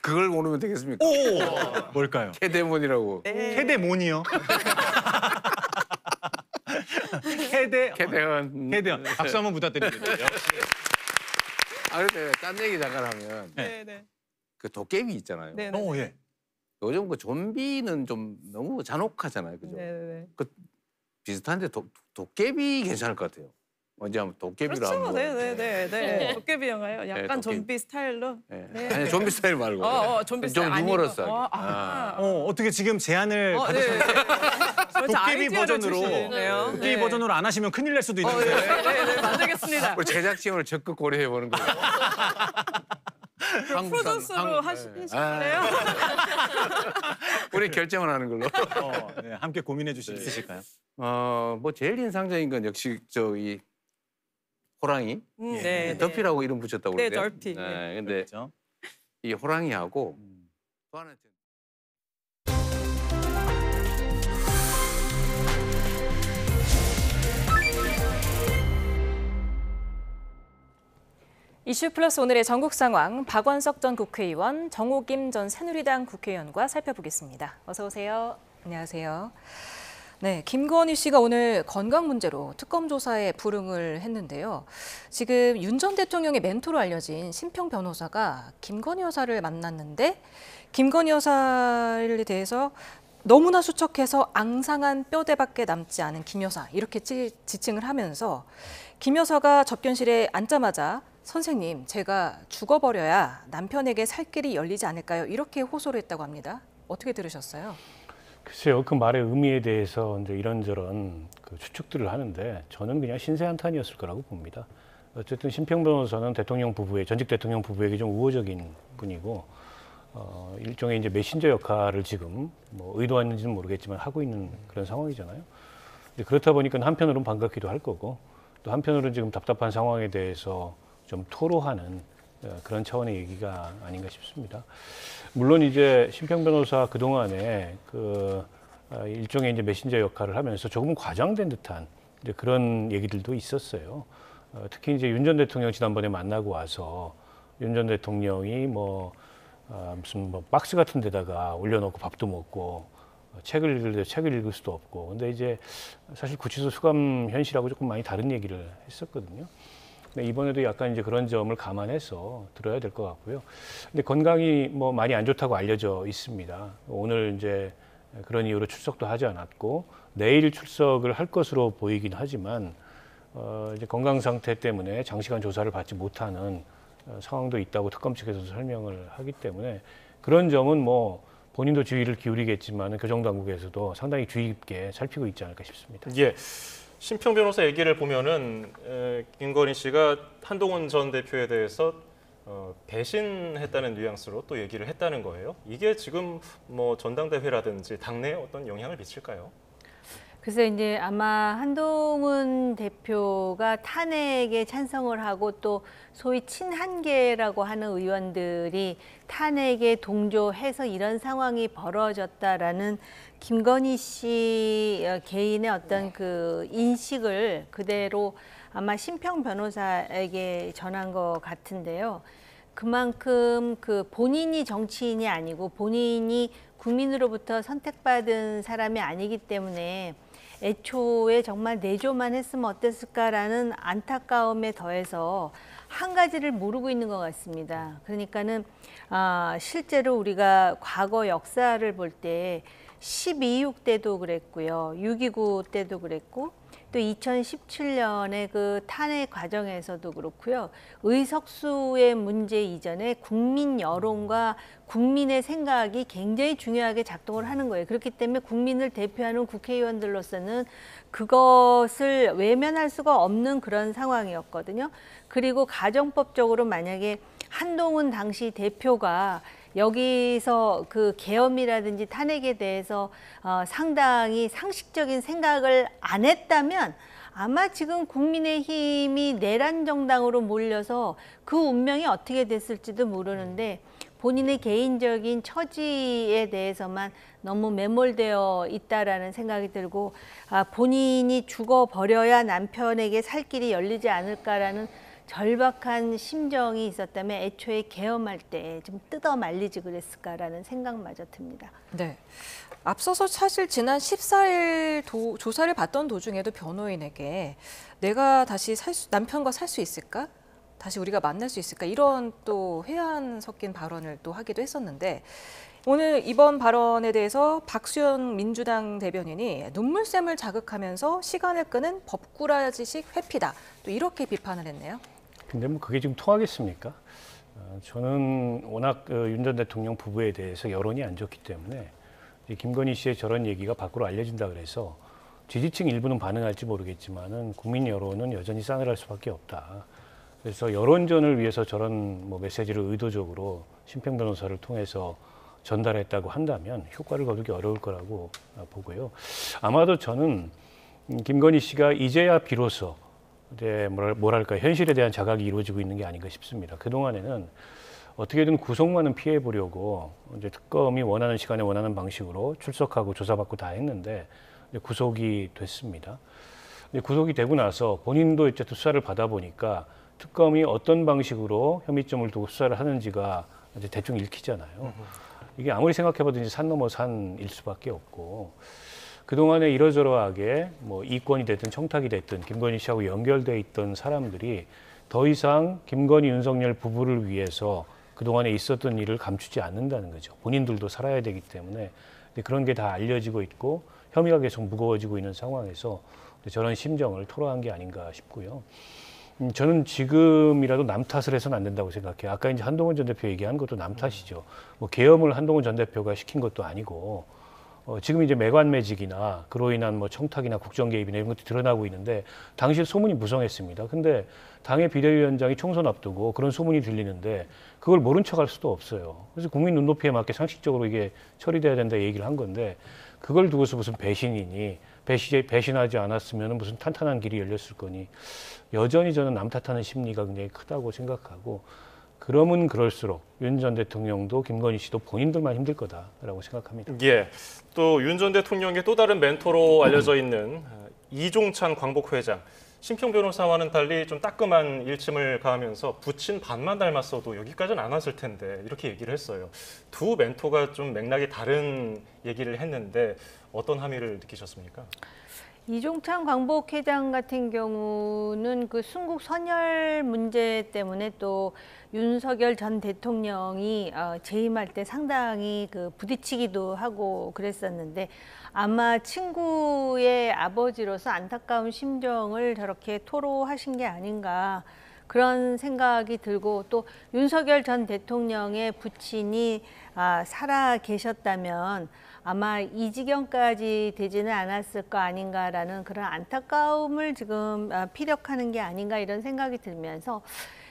그걸 모르면 되겠습니까? 오, 뭘까요? 캐데몬이라고. 네. 캐데몬이요? 캐데헌. 캐데헌. 박수 한번 부탁드립니다. 근데 딴 얘기 잠깐 하면 그 도깨비 있잖아요. 예. 요즘 그 좀비는 좀 너무 잔혹하잖아요, 그죠? 그 비슷한데 도깨비 괜찮을 것 같아요. 언제 한번 도깨비로 그렇죠. 한번. 네. 도깨비 영화요. 약간 도깨비. 좀비 스타일로. 아니 좀비 스타일 말고. 좀비 스타일 좀 유머러스하게. 어떻게 지금 제안을 받으셨나요? 도깨비 버전으로. 도깨비 버전으로 안 하시면 큰일 날 수도 있는데. 네, 만들겠습니다. 우리 제작진을 적극 고려해 보는 거예요. 프로듀서로 하실래요? 우리 결정을 하는 걸로. 네, 함께 고민해 주실 수 있으실까요? 뭐 제일 인상적인 건 역시 저기 호랑이. 더피라고 이름 붙였다고 그러는데요. 네, 더피. 네, 근데 이 호랑이하고 또 하나. 이슈 플러스 오늘의 전국 상황 박원석 전 국회의원, 정호김 전 새누리당 국회의원과 살펴보겠습니다. 어서 오세요. 안녕하세요. 네, 김건희 씨가 오늘 건강 문제로 특검 조사에 불응을 했는데요. 지금 윤 전 대통령의 멘토로 알려진 심평 변호사가 김건희 여사를 만났는데 김건희 여사에 대해서 너무나 수척해서 앙상한 뼈대밖에 남지 않은 김 여사 이렇게 지칭을 하면서 김 여사가 접견실에 앉자마자 선생님, 제가 죽어버려야 남편에게 살 길이 열리지 않을까요? 이렇게 호소를 했다고 합니다. 어떻게 들으셨어요? 글쎄요, 그 말의 의미에 대해서 이제 이런저런 그 추측들을 하는데 저는 그냥 신세한탄이었을 거라고 봅니다. 어쨌든 심평 변호사는 대통령 부부의 전직 대통령 부부에게 좀 우호적인 분이고 일종의 이제 메신저 역할을 지금 뭐 의도했는지는 모르겠지만 하고 있는 그런 상황이잖아요. 그렇다 보니까 한편으로는 반갑기도 할 거고 또 한편으로는 지금 답답한 상황에 대해서 좀 토로하는 그런 차원의 얘기가 아닌가 싶습니다. 물론 이제 심평 변호사 그동안에 그 일종의 이제 메신저 역할을 하면서 조금 과장된 듯한 이제 그런 얘기들도 있었어요. 특히 이제 윤 전 대통령 지난번에 만나고 와서 윤 전 대통령이 무슨 박스 같은 데다가 올려놓고 밥도 먹고 책을 읽을 때 책을 읽을 수도 없고 근데 이제 사실 구치소 수감 현실하고 조금 많이 다른 얘기를 했었거든요. 이번에도 약간 이제 그런 점을 감안해서 들어야 될 것 같고요. 근데 건강이 뭐 많이 안 좋다고 알려져 있습니다. 오늘 이제 그런 이유로 출석도 하지 않았고 내일 출석을 할 것으로 보이긴 하지만 이제 건강 상태 때문에 장시간 조사를 받지 못하는 상황도 있다고 특검 측에서 설명을 하기 때문에 그런 점은 뭐 본인도 주의를 기울이겠지만 교정당국에서도 상당히 주의 깊게 살피고 있지 않을까 싶습니다. 예. 심평 변호사 얘기를 보면은 김건희 씨가 한동훈 전 대표에 대해서 배신했다는 뉘앙스로 또 얘기를 했다는 거예요. 이게 지금 뭐 전당대회라든지 당내에 어떤 영향을 미칠까요? 그래서 이제 아마 한동훈 대표가 탄핵에 찬성을 하고 또 소위 친한계라고 하는 의원들이 탄핵에 동조해서 이런 상황이 벌어졌다라는 김건희 씨 개인의 어떤 그 인식을 그대로 아마 심평 변호사에게 전한 것 같은데요. 그만큼 그 본인이 정치인이 아니고 본인이 국민으로부터 선택받은 사람이 아니기 때문에 애초에 정말 내조만 했으면 어땠을까라는 안타까움에 더해서 한 가지를 모르고 있는 것 같습니다. 그러니까는 실제로 우리가 과거 역사를 볼 때 12.26 때도 그랬고요. 6.29 때도 그랬고 또 2017년에 그 탄핵 과정에서도 그렇고요. 의석수의 문제 이전에 국민 여론과 국민의 생각이 굉장히 중요하게 작동을 하는 거예요. 그렇기 때문에 국민을 대표하는 국회의원들로서는 그것을 외면할 수가 없는 그런 상황이었거든요. 그리고 가정법적으로 만약에 한동훈 당시 대표가 여기서 그 계엄이라든지 탄핵에 대해서 상당히 상식적인 생각을 안 했다면 아마 지금 국민의힘이 내란 정당으로 몰려서 그 운명이 어떻게 됐을지도 모르는데 본인의 개인적인 처지에 대해서만 너무 매몰되어 있다라는 생각이 들고 본인이 죽어버려야 남편에게 살 길이 열리지 않을까라는 절박한 심정이 있었다면 애초에 계엄할 때 좀 뜯어 말리지 그랬을까라는 생각마저 듭니다. 네. 앞서서 사실 지난 14일 조사를 받던 도중에도 변호인에게 내가 다시 남편과 살 수 있을까? 다시 우리가 만날 수 있을까? 이런 또 회한 섞인 발언을 또 하기도 했었는데 오늘 이번 발언에 대해서 박수현 민주당 대변인이 눈물샘을 자극하면서 시간을 끄는 법꾸라지식 회피다. 또 이렇게 비판을 했네요. 근데 뭐 그게 지금 통하겠습니까? 저는 워낙 윤 전 대통령 부부에 대해서 여론이 안 좋기 때문에 김건희 씨의 저런 얘기가 밖으로 알려진다 그래서 지지층 일부는 반응할지 모르겠지만은 국민 여론은 여전히 싸늘할 수밖에 없다. 그래서 여론전을 위해서 저런 뭐 메시지를 의도적으로 심평 변호사를 통해서 전달했다고 한다면 효과를 거두기 어려울 거라고 보고요. 아마도 저는 김건희 씨가 이제야 비로소 이제 뭐랄까 현실에 대한 자각이 이루어지고 있는 게 아닌가 싶습니다. 그동안에는 어떻게든 구속만은 피해 보려고 이제 특검이 원하는 시간에 원하는 방식으로 출석하고 조사받고 다 했는데 이제 구속이 됐습니다. 이제 구속이 되고 나서 본인도 이제 수사를 받아 보니까 특검이 어떤 방식으로 혐의점을 두고 수사를 하는지가 이제 대충 읽히잖아요. 이게 아무리 생각해봐도 이제 산 넘어 산일 수밖에 없고 그동안에 이러저러하게 뭐 이권이 됐든 청탁이 됐든 김건희 씨하고 연결돼 있던 사람들이 더 이상 김건희 윤석열 부부를 위해서 그동안에 있었던 일을 감추지 않는다는 거죠. 본인들도 살아야 되기 때문에 그런 게 다 알려지고 있고 혐의가 계속 무거워지고 있는 상황에서 저런 심정을 토로한 게 아닌가 싶고요. 저는 지금이라도 남 탓을 해서는 안 된다고 생각해요. 아까 이제 한동훈 전 대표 얘기한 것도 남 탓이죠. 뭐 계엄을 한동훈 전 대표가 시킨 것도 아니고 지금 이제 매관매직이나 그로 인한 뭐 청탁이나 국정 개입이나 이런 것도 드러나고 있는데 당시 소문이 무성했습니다. 근데 당의 비대위원장이 총선 앞두고 그런 소문이 들리는데 그걸 모른 척할 수도 없어요. 그래서 국민 눈높이에 맞게 상식적으로 이게 처리돼야 된다 얘기를 한 건데 그걸 두고서 무슨 배신이니 배신하지 않았으면 무슨 탄탄한 길이 열렸을 거니 여전히 저는 남 탓하는 심리가 굉장히 크다고 생각하고 그러면 그럴수록 윤 전 대통령도 김건희 씨도 본인들만 힘들 거다라고 생각합니다. 예, 또 윤 전 대통령의 또 다른 멘토로 알려져 있는 이종찬 광복회장. 심평 변호사와는 달리 좀 따끔한 일침을 가하면서 부친 반만 닮았어도 여기까지는 안 왔을 텐데 이렇게 얘기를 했어요. 두 멘토가 좀 맥락이 다른 얘기를 했는데 어떤 함의를 느끼셨습니까? 이종찬 광복회장 같은 경우는 그 순국 선열 문제 때문에 또 윤석열 전 대통령이 재임할 때 상당히 그 부딪히기도 하고 그랬었는데 아마 친구의 아버지로서 안타까운 심정을 저렇게 토로하신 게 아닌가 그런 생각이 들고 또 윤석열 전 대통령의 부친이 살아 계셨다면 아마 이 지경까지 되지는 않았을 거 아닌가라는 그런 안타까움을 지금 피력하는 게 아닌가 이런 생각이 들면서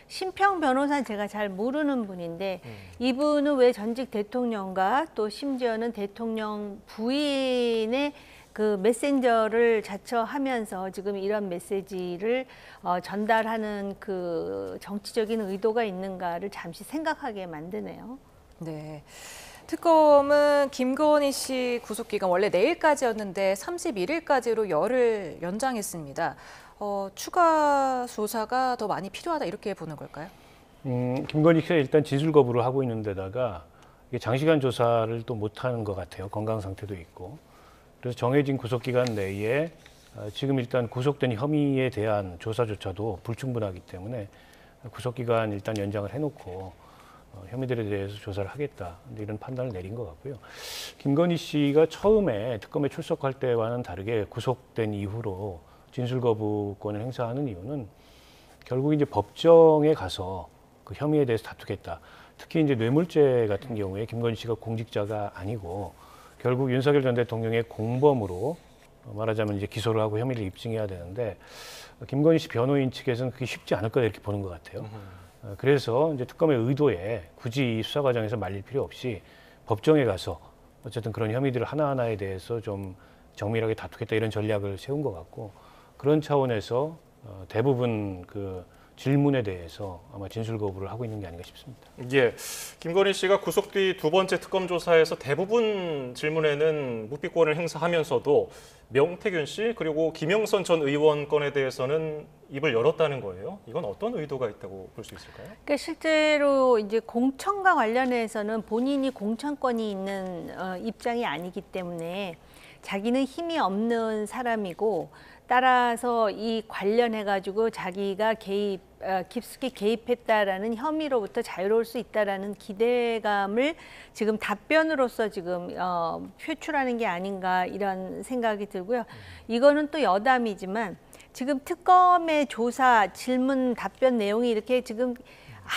심평 변호사는 제가 잘 모르는 분인데 이분은 왜 전직 대통령과 또 심지어는 대통령 부인의 그 메신저를 자처하면서 지금 이런 메시지를 전달하는 그 정치적인 의도가 있는가를 잠시 생각하게 만드네요. 네. 특검은 김건희 씨 구속기간 원래 내일까지였는데 31일까지로 열흘 연장했습니다. 추가 조사가 더 많이 필요하다 이렇게 보는 걸까요? 김건희 씨가 일단 진술 거부를 하고 있는 데다가 이게 장시간 조사를 또 못하는 것 같아요. 건강 상태도 있고. 그래서 정해진 구속기간 내에 지금 일단 구속된 혐의에 대한 조사조차도 불충분하기 때문에 구속기간 일단 연장을 해놓고 혐의들에 대해서 조사를 하겠다, 이런 판단을 내린 것 같고요. 김건희 씨가 처음에 특검에 출석할 때와는 다르게 구속된 이후로 진술 거부권을 행사하는 이유는 결국 이제 법정에 가서 그 혐의에 대해서 다투겠다. 특히 이제 뇌물죄 같은 경우에 김건희 씨가 공직자가 아니고 결국 윤석열 전 대통령의 공범으로 말하자면 이제 기소를 하고 혐의를 입증해야 되는데 김건희 씨 변호인 측에서는 그게 쉽지 않을 거다 이렇게 보는 것 같아요. 그래서 이제 특검의 의도에 굳이 수사 과정에서 말릴 필요 없이 법정에 가서 어쨌든 그런 혐의들 하나하나에 대해서 좀 정밀하게 다투겠다 이런 전략을 세운 것 같고, 그런 차원에서 대부분 그 질문에 대해서 아마 진술 거부를 하고 있는 게 아닌가 싶습니다. 예, 김건희 씨가 구속 뒤 두 번째 특검 조사에서 대부분 질문에는 묵비권을 행사하면서도 명태균 씨 그리고 김영선 전 의원 건에 대해서는 입을 열었다는 거예요. 이건 어떤 의도가 있다고 볼 수 있을까요? 그러니까 실제로 이제 공천과 관련해서는 본인이 공천권이 있는 입장이 아니기 때문에 자기는 힘이 없는 사람이고, 따라서 이 관련해가지고 자기가 깊숙이 개입했다라는 혐의로부터 자유로울 수 있다라는 기대감을 지금 답변으로서 지금 표출하는 게 아닌가 이런 생각이 들고요. 이거는 또 여담이지만 지금 특검의 조사, 질문, 답변 내용이 이렇게 지금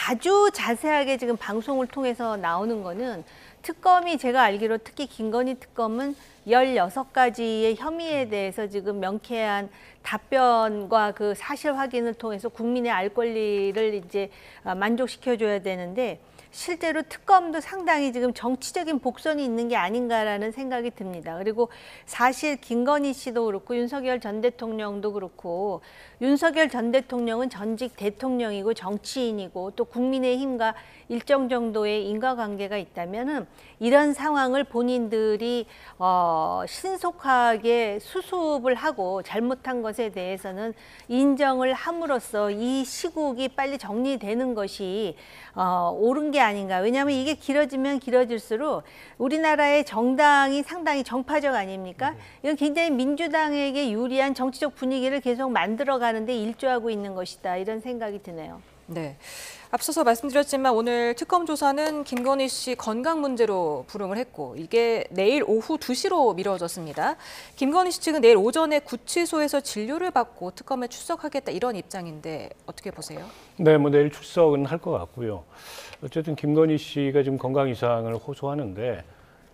아주 자세하게 지금 방송을 통해서 나오는 거는 특검이 제가 알기로 특히 김건희 특검은 16가지의 혐의에 대해서 지금 명쾌한 답변과 그 사실 확인을 통해서 국민의 알 권리를 이제 만족시켜줘야 되는데, 실제로 특검도 상당히 지금 정치적인 복선이 있는 게 아닌가라는 생각이 듭니다. 그리고 사실 김건희 씨도 그렇고 윤석열 전 대통령도 그렇고, 윤석열 전 대통령은 전직 대통령이고 정치인이고 또 국민의힘과 일정 정도의 인과관계가 있다면은 이런 상황을 본인들이 신속하게 수습을 하고 잘못한 것에 대해서는 인정을 함으로써 이 시국이 빨리 정리되는 것이 옳은 게 아닌가. 왜냐하면 이게 길어지면 길어질수록 우리나라의 정당이 상당히 정파적 아닙니까? 이건 굉장히 민주당에게 유리한 정치적 분위기를 계속 만들어가는데 일조하고 있는 것이다, 이런 생각이 드네요. 네. 앞서서 말씀드렸지만 오늘 특검 조사는 김건희 씨 건강 문제로 불응을 했고, 이게 내일 오후 2시로 미뤄졌습니다. 김건희 씨 측은 내일 오전에 구치소에서 진료를 받고 특검에 출석하겠다 이런 입장인데 어떻게 보세요? 네, 뭐 내일 출석은 할 것 같고요. 어쨌든 김건희 씨가 지금 건강 이상을 호소하는데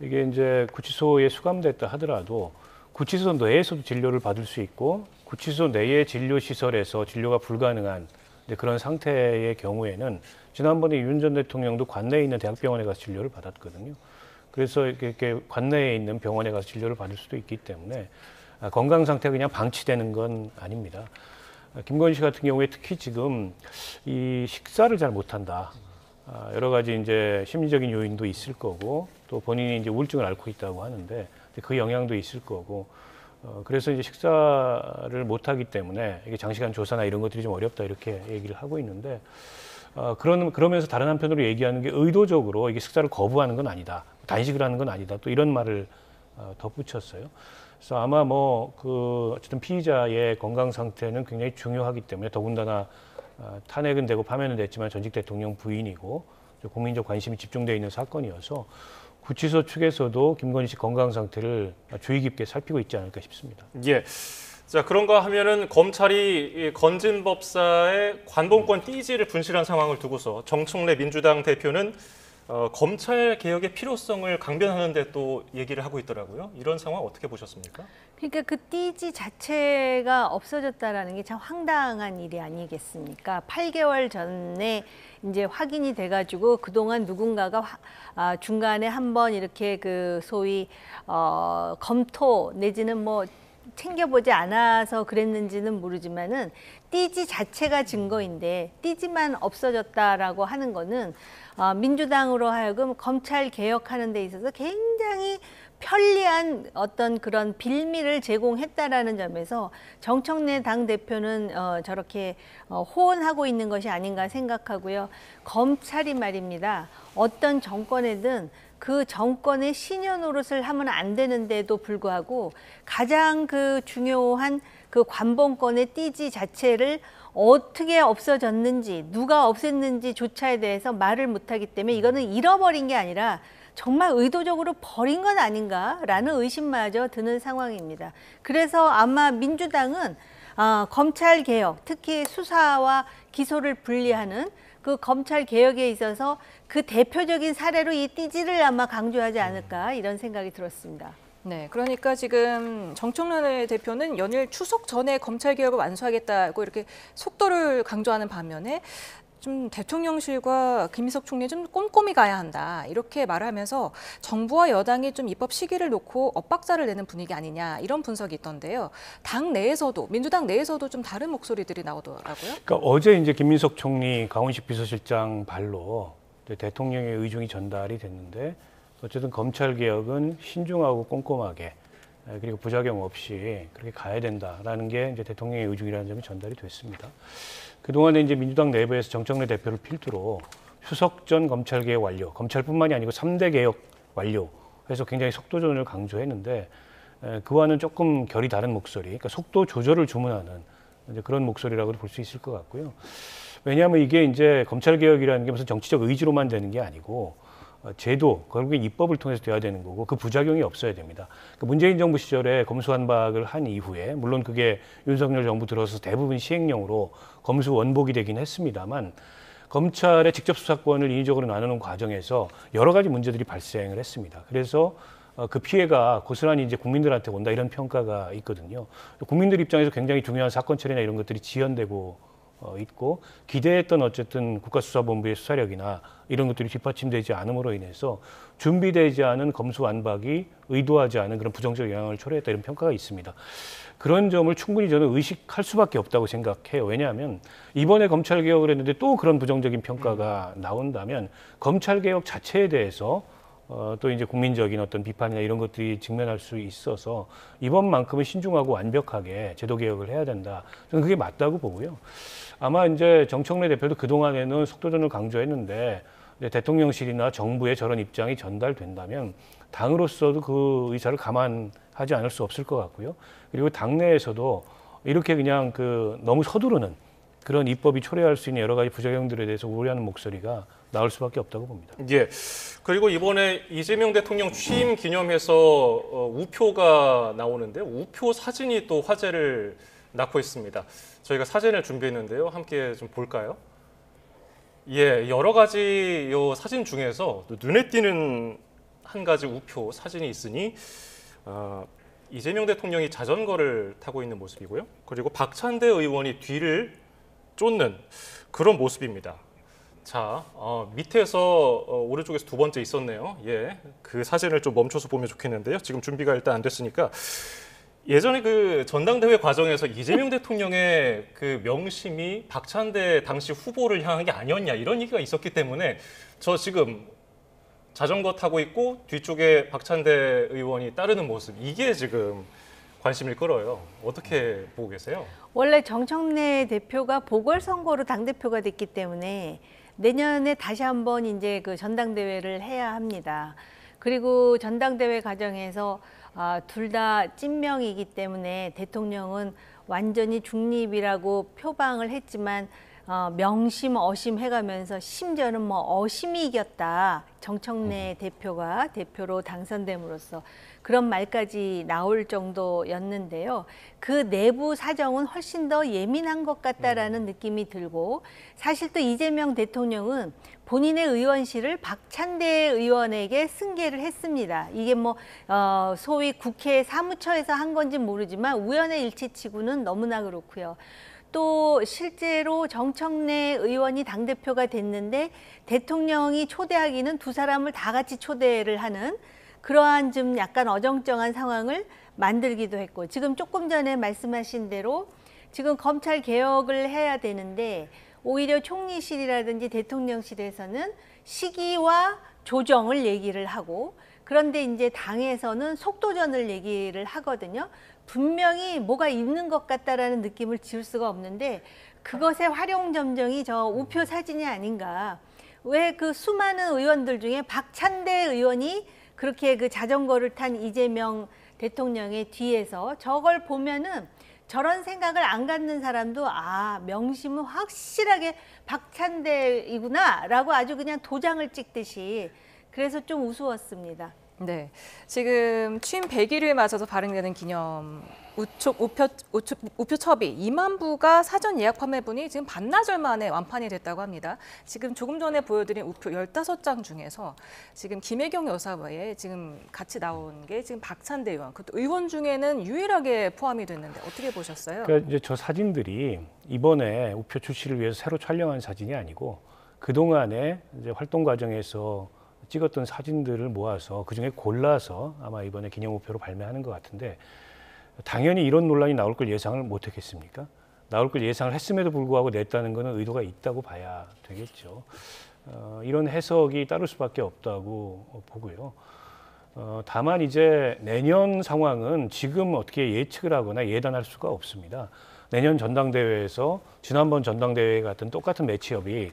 이게 이제 구치소에 수감됐다 하더라도 구치소 내에서도 진료를 받을 수 있고, 구치소 내의 진료 시설에서 진료가 불가능한 그런 상태의 경우에는 지난번에 윤 전 대통령도 관내에 있는 대학병원에 가서 진료를 받았거든요. 그래서 이렇게 관내에 있는 병원에 가서 진료를 받을 수도 있기 때문에 건강 상태가 그냥 방치되는 건 아닙니다. 김건희 씨 같은 경우에 특히 지금 이 식사를 잘 못한다. 여러 가지 이제 심리적인 요인도 있을 거고, 또 본인이 이제 우울증을 앓고 있다고 하는데 그 영향도 있을 거고, 그래서 이제 식사를 못하기 때문에 이게 장시간 조사나 이런 것들이 좀 어렵다 이렇게 얘기를 하고 있는데, 그러면서 다른 한편으로 얘기하는 게 의도적으로 이게 식사를 거부하는 건 아니다, 단식을 하는 건 아니다, 또 이런 말을 덧붙였어요. 그래서 아마 어쨌든 피의자의 건강 상태는 굉장히 중요하기 때문에, 더군다나 탄핵은 되고 파면은 됐지만 전직 대통령 부인이고 국민적 관심이 집중되어 있는 사건이어서 구치소 측에서도 김건희 씨 건강 상태를 주의 깊게 살피고 있지 않을까 싶습니다. 예. 자, 그런가 하면은 검찰이 건진 법사의 관봉권 띠지를 분실한 상황을 두고서 정청래 민주당 대표는 검찰 개혁의 필요성을 강변하는데 또 얘기를 하고 있더라고요. 이런 상황 어떻게 보셨습니까? 그러니까 그 띠지 자체가 없어졌다라는 게 참 황당한 일이 아니겠습니까? 8개월 전에 이제 확인이 돼가지고 그동안 누군가가 중간에 한번 이렇게 그 소위 검토 내지는 뭐 챙겨보지 않아서 그랬는지는 모르지만은 띠지 자체가 증거인데 띠지만 없어졌다라고 하는 거는 민주당으로 하여금 검찰 개혁하는 데 있어서 굉장히 편리한 어떤 그런 빌미를 제공했다라는 점에서 정청래 당대표는 저렇게 호언하고 있는 것이 아닌가 생각하고요. 검찰이 말입니다. 어떤 정권에든 그 정권의 신여 노릇을 하면 안 되는데도 불구하고 가장 그 중요한 그 관본권의 띠지 자체를 어떻게 없어졌는지 누가 없앴는지조차에 대해서 말을 못하기 때문에 이거는 잃어버린 게 아니라 정말 의도적으로 버린 건 아닌가라는 의심마저 드는 상황입니다. 그래서 아마 민주당은 검찰개혁, 특히 수사와 기소를 분리하는 그 검찰개혁에 있어서 그 대표적인 사례로 이 띠지를 아마 강조하지 않을까 이런 생각이 들었습니다. 네, 그러니까 지금 정청래 대표는 연일 추석 전에 검찰개혁을 완수하겠다고 이렇게 속도를 강조하는 반면에 좀 대통령실과 김희석 총리 좀 꼼꼼히 가야 한다 이렇게 말하면서 정부와 여당이 좀 입법 시기를 놓고 엇박자를 내는 분위기 아니냐 이런 분석이 있던데요. 당 내에서도 민주당 내에서도 좀 다른 목소리들이 나오더라고요. 그러니까 어제 이제 김민석 총리 강훈식 비서실장 발로 대통령의 의중이 전달이 됐는데 어쨌든 검찰 개혁은 신중하고 꼼꼼하게 그리고 부작용 없이 그렇게 가야 된다라는 게 이제 대통령의 의중이라는 점이 전달이 됐습니다. 그동안에 이제 민주당 내부에서 정청래 대표를 필두로 추석 전 검찰 개혁 완료, 검찰뿐만이 아니고 3대 개혁 완료 해서 굉장히 속도전을 강조했는데 그와는 조금 결이 다른 목소리, 그러니까 속도 조절을 주문하는 이제 그런 목소리라고도 볼 수 있을 것 같고요. 왜냐하면 이게 이제 검찰 개혁이라는 게 무슨 정치적 의지로만 되는 게 아니고 제도, 결국엔 입법을 통해서 돼야 되는 거고 그 부작용이 없어야 됩니다. 문재인 정부 시절에 검수완박을 한 이후에 물론 그게 윤석열 정부 들어서 대부분 시행령으로 검수 원복이 되긴 했습니다만 검찰의 직접 수사권을 인위적으로 나누는 과정에서 여러 가지 문제들이 발생을 했습니다. 그래서 그 피해가 고스란히 이제 국민들한테 온다 이런 평가가 있거든요. 국민들 입장에서 굉장히 중요한 사건 처리나 이런 것들이 지연되고 있고 기대했던 어쨌든 국가수사본부의 수사력이나 이런 것들이 뒷받침되지 않음으로 인해서 준비되지 않은 검수완박이 의도하지 않은 그런 부정적 영향을 초래했다 이런 평가가 있습니다. 그런 점을 충분히 저는 의식할 수밖에 없다고 생각해요. 왜냐하면 이번에 검찰개혁을 했는데 또 그런 부정적인 평가가 나온다면 검찰개혁 자체에 대해서 또 이제 국민적인 어떤 비판이나 이런 것들이 직면할 수 있어서 이번만큼은 신중하고 완벽하게 제도 개혁을 해야 된다. 저는 그게 맞다고 보고요. 아마 이제 정청래 대표도 그동안에는 속도전을 강조했는데 대통령실이나 정부의 저런 입장이 전달된다면 당으로서도 그 의사를 감안하지 않을 수 없을 것 같고요. 그리고 당내에서도 이렇게 그냥 너무 서두르는 그런 입법이 초래할 수 있는 여러 가지 부작용들에 대해서 우려하는 목소리가 나올 수밖에 없다고 봅니다. 예. 그리고 이번에 이재명 대통령 취임 기념해서 우표가 나오는데 우표 사진이 또 화제를 낳고 있습니다. 저희가 사진을 준비했는데요. 함께 좀 볼까요? 예, 여러 가지 요 사진 중에서 눈에 띄는 한 가지 우표 사진이 있으니 이재명 대통령이 자전거를 타고 있는 모습이고요. 그리고 박찬대 의원이 뒤를 쫓는 그런 모습입니다. 자, 밑에서 오른쪽에서 두 번째 있었네요. 예, 그 사진을 좀 멈춰서 보면 좋겠는데요. 지금 준비가 일단 안 됐으니까 예전에 그 전당대회 과정에서 이재명 대통령의 그 명심이 박찬대 당시 후보를 향한 게 아니었냐 이런 얘기가 있었기 때문에 저 지금 자전거 타고 있고 뒤쪽에 박찬대 의원이 따르는 모습 이게 지금 관심을 끌어요. 어떻게 보고 계세요? 원래 정청래 대표가 보궐선거로 당대표가 됐기 때문에 내년에 다시 한번 이제 그 전당대회를 해야 합니다. 그리고 전당대회 과정에서 둘 다 찐명이기 때문에 대통령은 완전히 중립이라고 표방을 했지만 명심, 어심 해가면서 심지어는 뭐 어심이 이겼다. 정청래 대표가 대표로 당선됨으로써 그런 말까지 나올 정도였는데요. 그 내부 사정은 훨씬 더 예민한 것 같다라는 느낌이 들고 사실 또 이재명 대통령은 본인의 의원실을 박찬대 의원에게 승계를 했습니다. 이게 뭐 소위 국회 사무처에서 한 건지 모르지만 우연의 일치치고는 너무나 그렇고요. 또 실제로 정청래 의원이 당대표가 됐는데 대통령이 초대하기는 두 사람을 다 같이 초대를 하는 그러한 좀 약간 어정쩡한 상황을 만들기도 했고 지금 조금 전에 말씀하신 대로 지금 검찰 개혁을 해야 되는데 오히려 총리실이라든지 대통령실에서는 시기와 조정을 얘기를 하고 그런데 이제 당에서는 속도전을 얘기를 하거든요. 분명히 뭐가 있는 것 같다라는 느낌을 지울 수가 없는데 그것의 활용점정이 저 우표 사진이 아닌가. 왜 그 수많은 의원들 중에 박찬대 의원이 그렇게 그 자전거를 탄 이재명 대통령의 뒤에서 저걸 보면은 저런 생각을 안 갖는 사람도 아, 명심은 확실하게 박찬대이구나라고 아주 그냥 도장을 찍듯이 그래서 좀 우스웠습니다. 네, 지금 취임 100일을 맞아서 발행되는 기념 우표첩이 2만 부가 사전 예약 판매분이 지금 반나절 만에 완판이 됐다고 합니다. 지금 조금 전에 보여드린 우표 15장 중에서 지금 김혜경 여사 외에 지금 같이 나온 게 지금 박찬대 의원, 그것도 의원 중에는 유일하게 포함이 됐는데 어떻게 보셨어요? 그러니까 이제 저 사진들이 이번에 우표 출시를 위해서 새로 촬영한 사진이 아니고 그동안에 이제 활동 과정에서 찍었던 사진들을 모아서 그중에 골라서 아마 이번에 기념 우표로 발매하는 것 같은데 당연히 이런 논란이 나올 걸 예상을 못했겠습니까? 나올 걸 예상을 했음에도 불구하고 냈다는 것은 의도가 있다고 봐야 되겠죠. 이런 해석이 따를 수밖에 없다고 보고요. 다만 이제 내년 상황은 지금 어떻게 예측을 하거나 예단할 수가 없습니다. 내년 전당대회에서 지난번 전당대회 같은 똑같은 매치업이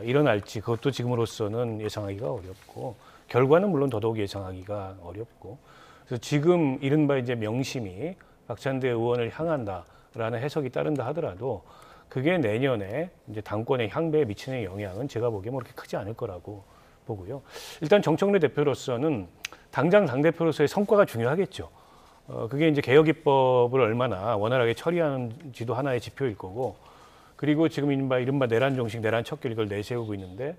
일어날지 그것도 지금으로서는 예상하기가 어렵고 결과는 물론 더더욱 예상하기가 어렵고 그래서 지금 이른바 이제 명심이 박찬대 의원을 향한다라는 해석이 따른다 하더라도 그게 내년에 이제 당권의 향배에 미치는 영향은 제가 보기엔 그렇게 크지 않을 거라고 보고요. 일단 정청래 대표로서는 당장 당대표로서의 성과가 중요하겠죠. 그게 이제 개혁 입법을 얼마나 원활하게 처리하는지도 하나의 지표일 거고 그리고 지금 이른바 내란 종식, 내란 척결 이걸 내세우고 있는데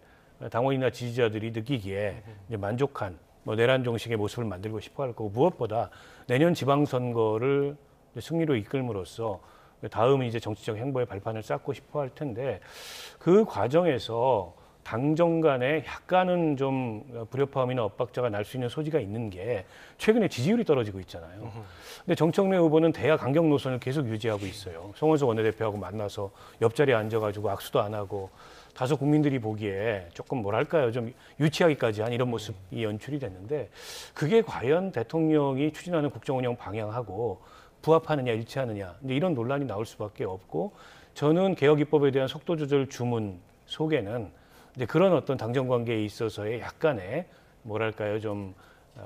당원이나 지지자들이 느끼기에 이제 만족한 내란 종식의 모습을 만들고 싶어 할 거고 무엇보다 내년 지방선거를 승리로 이끌므로써 다음 이제 정치적 행보의 발판을 쌓고 싶어 할 텐데 그 과정에서 당정 간에 약간은 좀 불협화음이나 엇박자가 날 수 있는 소지가 있는 게 최근에 지지율이 떨어지고 있잖아요. 근데 정청래 후보는 대야 강경 노선을 계속 유지하고 있어요. 송원석 원내대표하고 만나서 옆자리에 앉아가지고 악수도 안 하고 다소 국민들이 보기에 조금 뭐랄까요 좀 유치하기까지 한 이런 모습이 연출이 됐는데 그게 과연 대통령이 추진하는 국정운영 방향하고 부합하느냐 일치하느냐 근데 이런 논란이 나올 수밖에 없고 저는 개혁 입법에 대한 속도 조절 주문 속에는 이제 그런 어떤 당정 관계에 있어서의 약간의 뭐랄까요 좀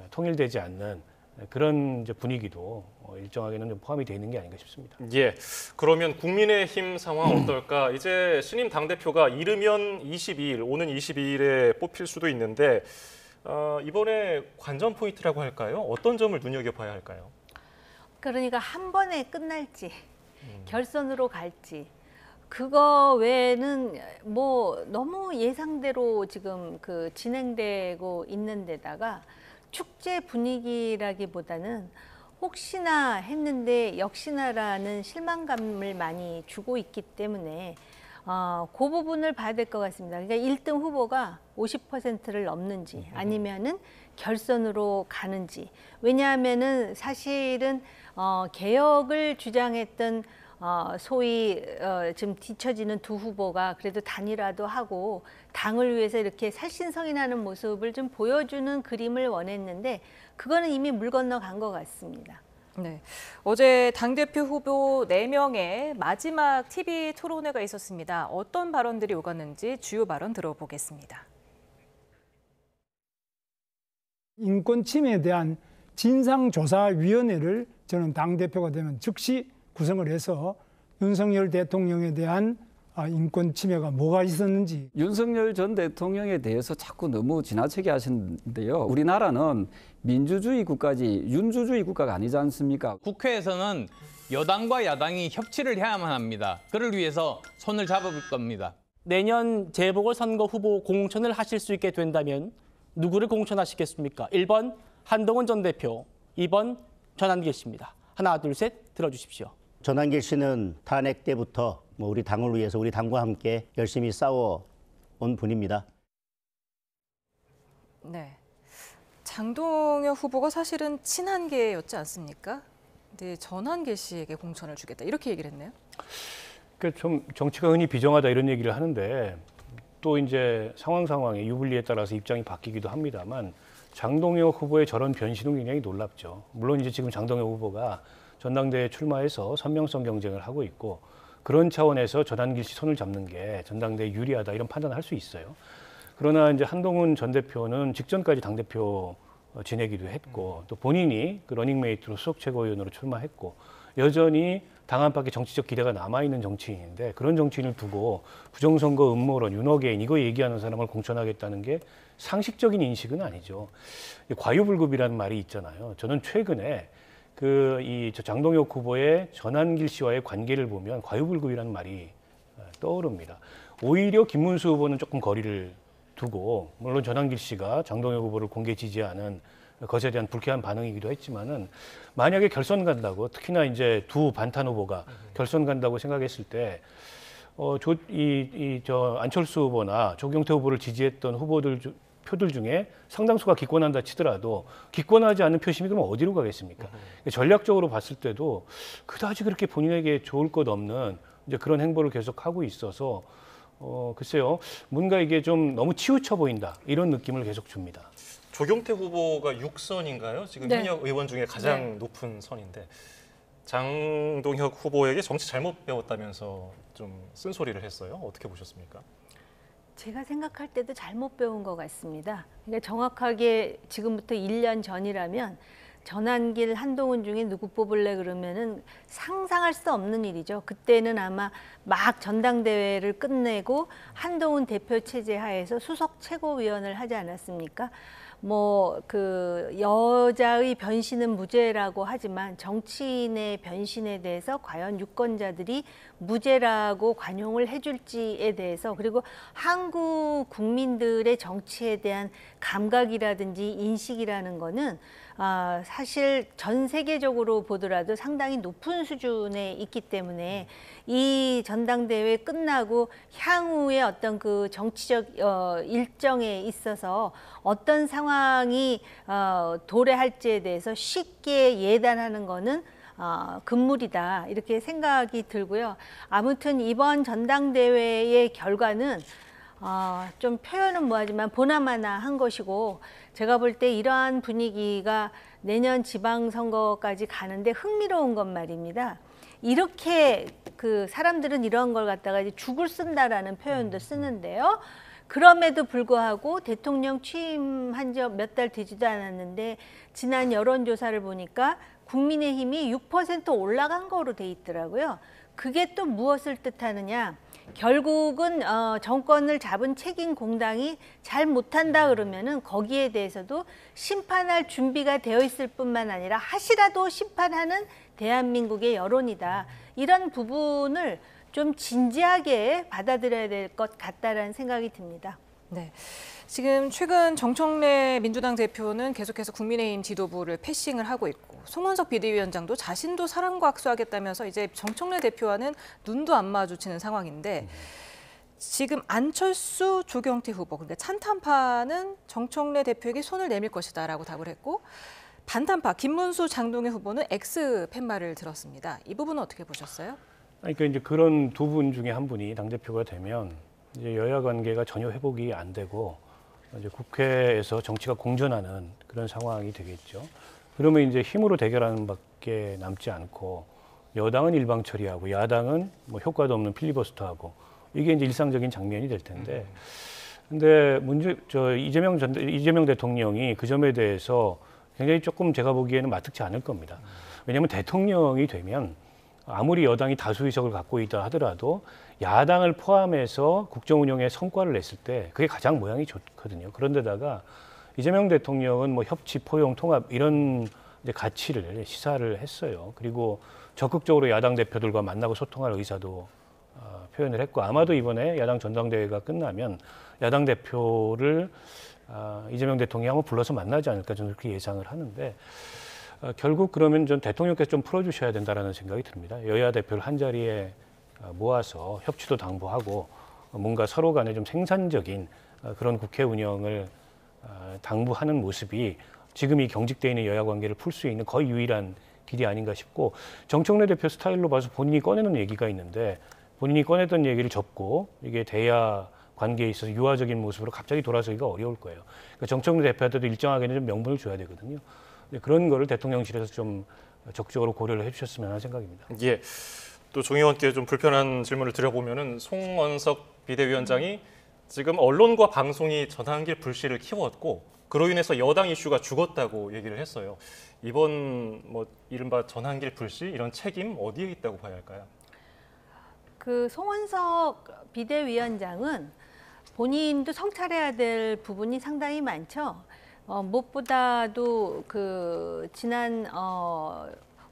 통일되지 않는 그런 이제 분위기도 일정하게는 좀 포함이 되어 있는 게 아닌가 싶습니다. 예, 그러면 국민의힘 상황 어떨까? 이제 신임 당대표가 이르면 22일, 오는 22일에 뽑힐 수도 있는데 이번에 관전 포인트라고 할까요? 어떤 점을 눈여겨봐야 할까요? 그러니까 한 번에 끝날지 결선으로 갈지 그거 외에는 뭐 너무 예상대로 지금 그 진행되고 있는 데다가 축제 분위기라기보다는 혹시나 했는데 역시나라는 실망감을 많이 주고 있기 때문에 그 부분을 봐야 될 것 같습니다. 그러니까 1등 후보가 50%를 넘는지 아니면은 결선으로 가는지. 왜냐하면은 사실은 개혁을 주장했던 소위 지금 뒤처지는 두 후보가 그래도 단일화도 하고 당을 위해서 이렇게 살신성이 나는 모습을 좀 보여주는 그림을 원했는데 그거는 이미 물 건너간 것 같습니다. 네, 어제 당대표 후보 4명의 마지막 TV 토론회가 있었습니다. 어떤 발언들이 오갔는지 주요 발언 들어보겠습니다. 인권 침해에 대한 진상조사위원회를 저는 당대표가 되면 즉시 구성을 해서 윤석열 대통령에 대한 인권 침해가 뭐가 있었는지. 윤석열 전 대통령에 대해서 자꾸 너무 지나치게 하시는데요. 우리나라는 민주주의 국가지 윤주주의 국가가 아니지 않습니까? 국회에서는 여당과 야당이 협치를 해야만 합니다. 그를 위해서 손을 잡을 겁니다. 내년 재보궐선거 후보 공천을 하실 수 있게 된다면 누구를 공천하시겠습니까? 1번 한동훈 전 대표, 2번 전한길 씨입니다. 하나, 둘, 셋 들어주십시오. 전한길 씨는 탄핵 때부터 우리 당을 위해서 우리 당과 함께 열심히 싸워온 분입니다. 네, 장동혁 후보가 사실은 친한계였지 않습니까? 근데 전한길 씨에게 공천을 주겠다 이렇게 얘기를 했네요. 그러니까 좀 정치가 흔히 비정하다 이런 얘기를 하는데 또 이제 상황에 유불리에 따라서 입장이 바뀌기도 합니다만 장동혁 후보의 저런 변신은 굉장히 놀랍죠. 물론 이제 지금 장동혁 후보가 전당대회에 출마해서 선명성 경쟁을 하고 있고 그런 차원에서 전한길 씨 손을 잡는 게 전당대회에 유리하다 이런 판단을 할 수 있어요. 그러나 이제 한동훈 전 대표는 직전까지 당대표 지내기도 했고 또 본인이 그 러닝메이트로 수석 최고위원으로 출마했고 여전히 당 안팎의 정치적 기대가 남아있는 정치인인데 그런 정치인을 두고 부정선거 음모론, 윤호개인 이거 얘기하는 사람을 공천하겠다는 게 상식적인 인식은 아니죠. 과유불급이라는 말이 있잖아요. 저는 최근에 저 장동혁 후보의 전한길 씨와의 관계를 보면 과유불급이라는 말이 떠오릅니다. 오히려 김문수 후보는 조금 거리를 두고 물론 전한길 씨가 장동혁 후보를 공개 지지하는 것에 대한 불쾌한 반응이기도 했지만은 만약에 결선 간다고 특히나 이제 두 반탄 후보가 결선 간다고 생각했을 때 안철수 후보나 조경태 후보를 지지했던 표들 중에 상당수가 기권한다 치더라도 기권하지 않는 표심이 그럼 어디로 가겠습니까? 전략적으로 봤을 때도 그다지 그렇게 본인에게 좋을 것 없는 이제 그런 행보를 계속 하고 있어서 글쎄요, 뭔가 이게 좀 너무 치우쳐 보인다 이런 느낌을 계속 줍니다. 조경태 후보가 6선인가요? 지금 네. 현역 의원 중에 가장 높은 선인데 장동혁 후보에게 정치 잘못 배웠다면서 좀 쓴소리를 했어요. 어떻게 보셨습니까? 제가 생각할 때도 잘못 배운 것 같습니다. 그러니까 정확하게 지금부터 1년 전이라면 전한길, 한동훈 중에 누구 뽑을래 그러면은 상상할 수 없는 일이죠. 그때는 아마 막 전당대회를 끝내고 한동훈 대표 체제 하에서 수석 최고위원을 하지 않았습니까? 여자의 변신은 무죄라고 하지만 정치인의 변신에 대해서 과연 유권자들이 무죄라고 관용을 해줄지에 대해서 그리고 한국 국민들의 정치에 대한 감각이라든지 인식이라는 거는 사실 전 세계적으로 보더라도 상당히 높은 수준에 있기 때문에 이 전당대회 끝나고 향후의 어떤 그 정치적 일정에 있어서 어떤 상황이 도래할지에 대해서 쉽게 예단하는 거는 금물이다 이렇게 생각이 들고요. 아무튼 이번 전당대회의 결과는 좀 표현은 뭐하지만 보나마나한 것이고 제가 볼 때 이러한 분위기가 내년 지방선거까지 가는데 흥미로운 건 말입니다. 이렇게 사람들은 이런 걸 갖다가 이제 죽을 쓴다라는 표현도 쓰는데요. 그럼에도 불구하고 대통령 취임한 지 몇 달 되지도 않았는데 지난 여론조사를 보니까 국민의힘이 6% 올라간 거로 돼 있더라고요. 그게 또 무엇을 뜻하느냐? 결국은 정권을 잡은 책임 공당이 잘 못한다 그러면은 거기에 대해서도 심판할 준비가 되어 있을 뿐만 아니라 하시라도 심판하는 대한민국의 여론이다. 이런 부분을 좀 진지하게 받아들여야 될 것 같다라는 생각이 듭니다. 네. 지금 최근 정청래 민주당 대표는 계속해서 국민의힘 지도부를 패싱을 하고 있고 송원석 비대위원장도 자신도 사람과 악수하겠다면서 이제 정청래 대표와는 눈도 안 마주치는 상황인데 지금 안철수, 조경태 후보, 그러니까 찬탄파는 정청래 대표에게 손을 내밀 것이다라고 답을 했고 반탄파 김문수, 장동혁 후보는 X 팻말을 들었습니다. 이 부분은 어떻게 보셨어요? 그러니까 이제 그런 두 분 중에 한 분이 당대표가 되면 이제 여야 관계가 전혀 회복이 안 되고 이제 국회에서 정치가 공전하는 그런 상황이 되겠죠. 그러면 이제 힘으로 대결하는 밖에 남지 않고 여당은 일방 처리하고 야당은 뭐 효과도 없는 필리버스터하고 이게 이제 일상적인 장면이 될 텐데 근데 이재명 대통령이 그 점에 대해서 굉장히 조금 제가 보기에는 마뜩지 않을 겁니다. 왜냐하면 대통령이 되면 아무리 여당이 다수 의석을 갖고 있다 하더라도 야당을 포함해서 국정 운영에 성과를 냈을 때 그게 가장 모양이 좋거든요. 그런데다가 이재명 대통령은 뭐 협치, 포용, 통합 이런 이제 가치를 시사를 했어요. 그리고 적극적으로 야당 대표들과 만나고 소통할 의사도 표현을 했고 아마도 이번에 야당 전당대회가 끝나면 야당 대표를 이재명 대통령이 한번 불러서 만나지 않을까 저는 그렇게 예상을 하는데 결국 그러면 전 대통령께서 좀 풀어주셔야 된다라는 생각이 듭니다. 여야 대표를 한 자리에 모아서 협치도 당부하고 뭔가 서로 간에 좀 생산적인 그런 국회 운영을 당부하는 모습이 지금 이 경직되어 있는 여야 관계를 풀 수 있는 거의 유일한 길이 아닌가 싶고 정청래 대표 스타일로 봐서 본인이 꺼내는 얘기가 있는데 본인이 꺼내던 얘기를 접고 이게 대야 관계에 있어서 유화적인 모습으로 갑자기 돌아서기가 어려울 거예요. 그러니까 정청래 대표한테도 일정하게는 좀 명분을 줘야 되거든요. 그런 거를 대통령실에서 좀 적극적으로 고려를 해주셨으면 하는 생각입니다. 예. 또 종 의원께 좀 불편한 질문을 드려보면은 송원석 비대위원장이 지금 언론과 방송이 전환길 불씨를 키웠고 그로 인해서 여당 이슈가 죽었다고 얘기를 했어요. 이번 뭐 이른바 전환길 불씨 이런 책임 어디에 있다고 봐야 할까요? 그 송원석 비대위원장은 본인도 성찰해야 될 부분이 상당히 많죠. 무엇보다도 그 지난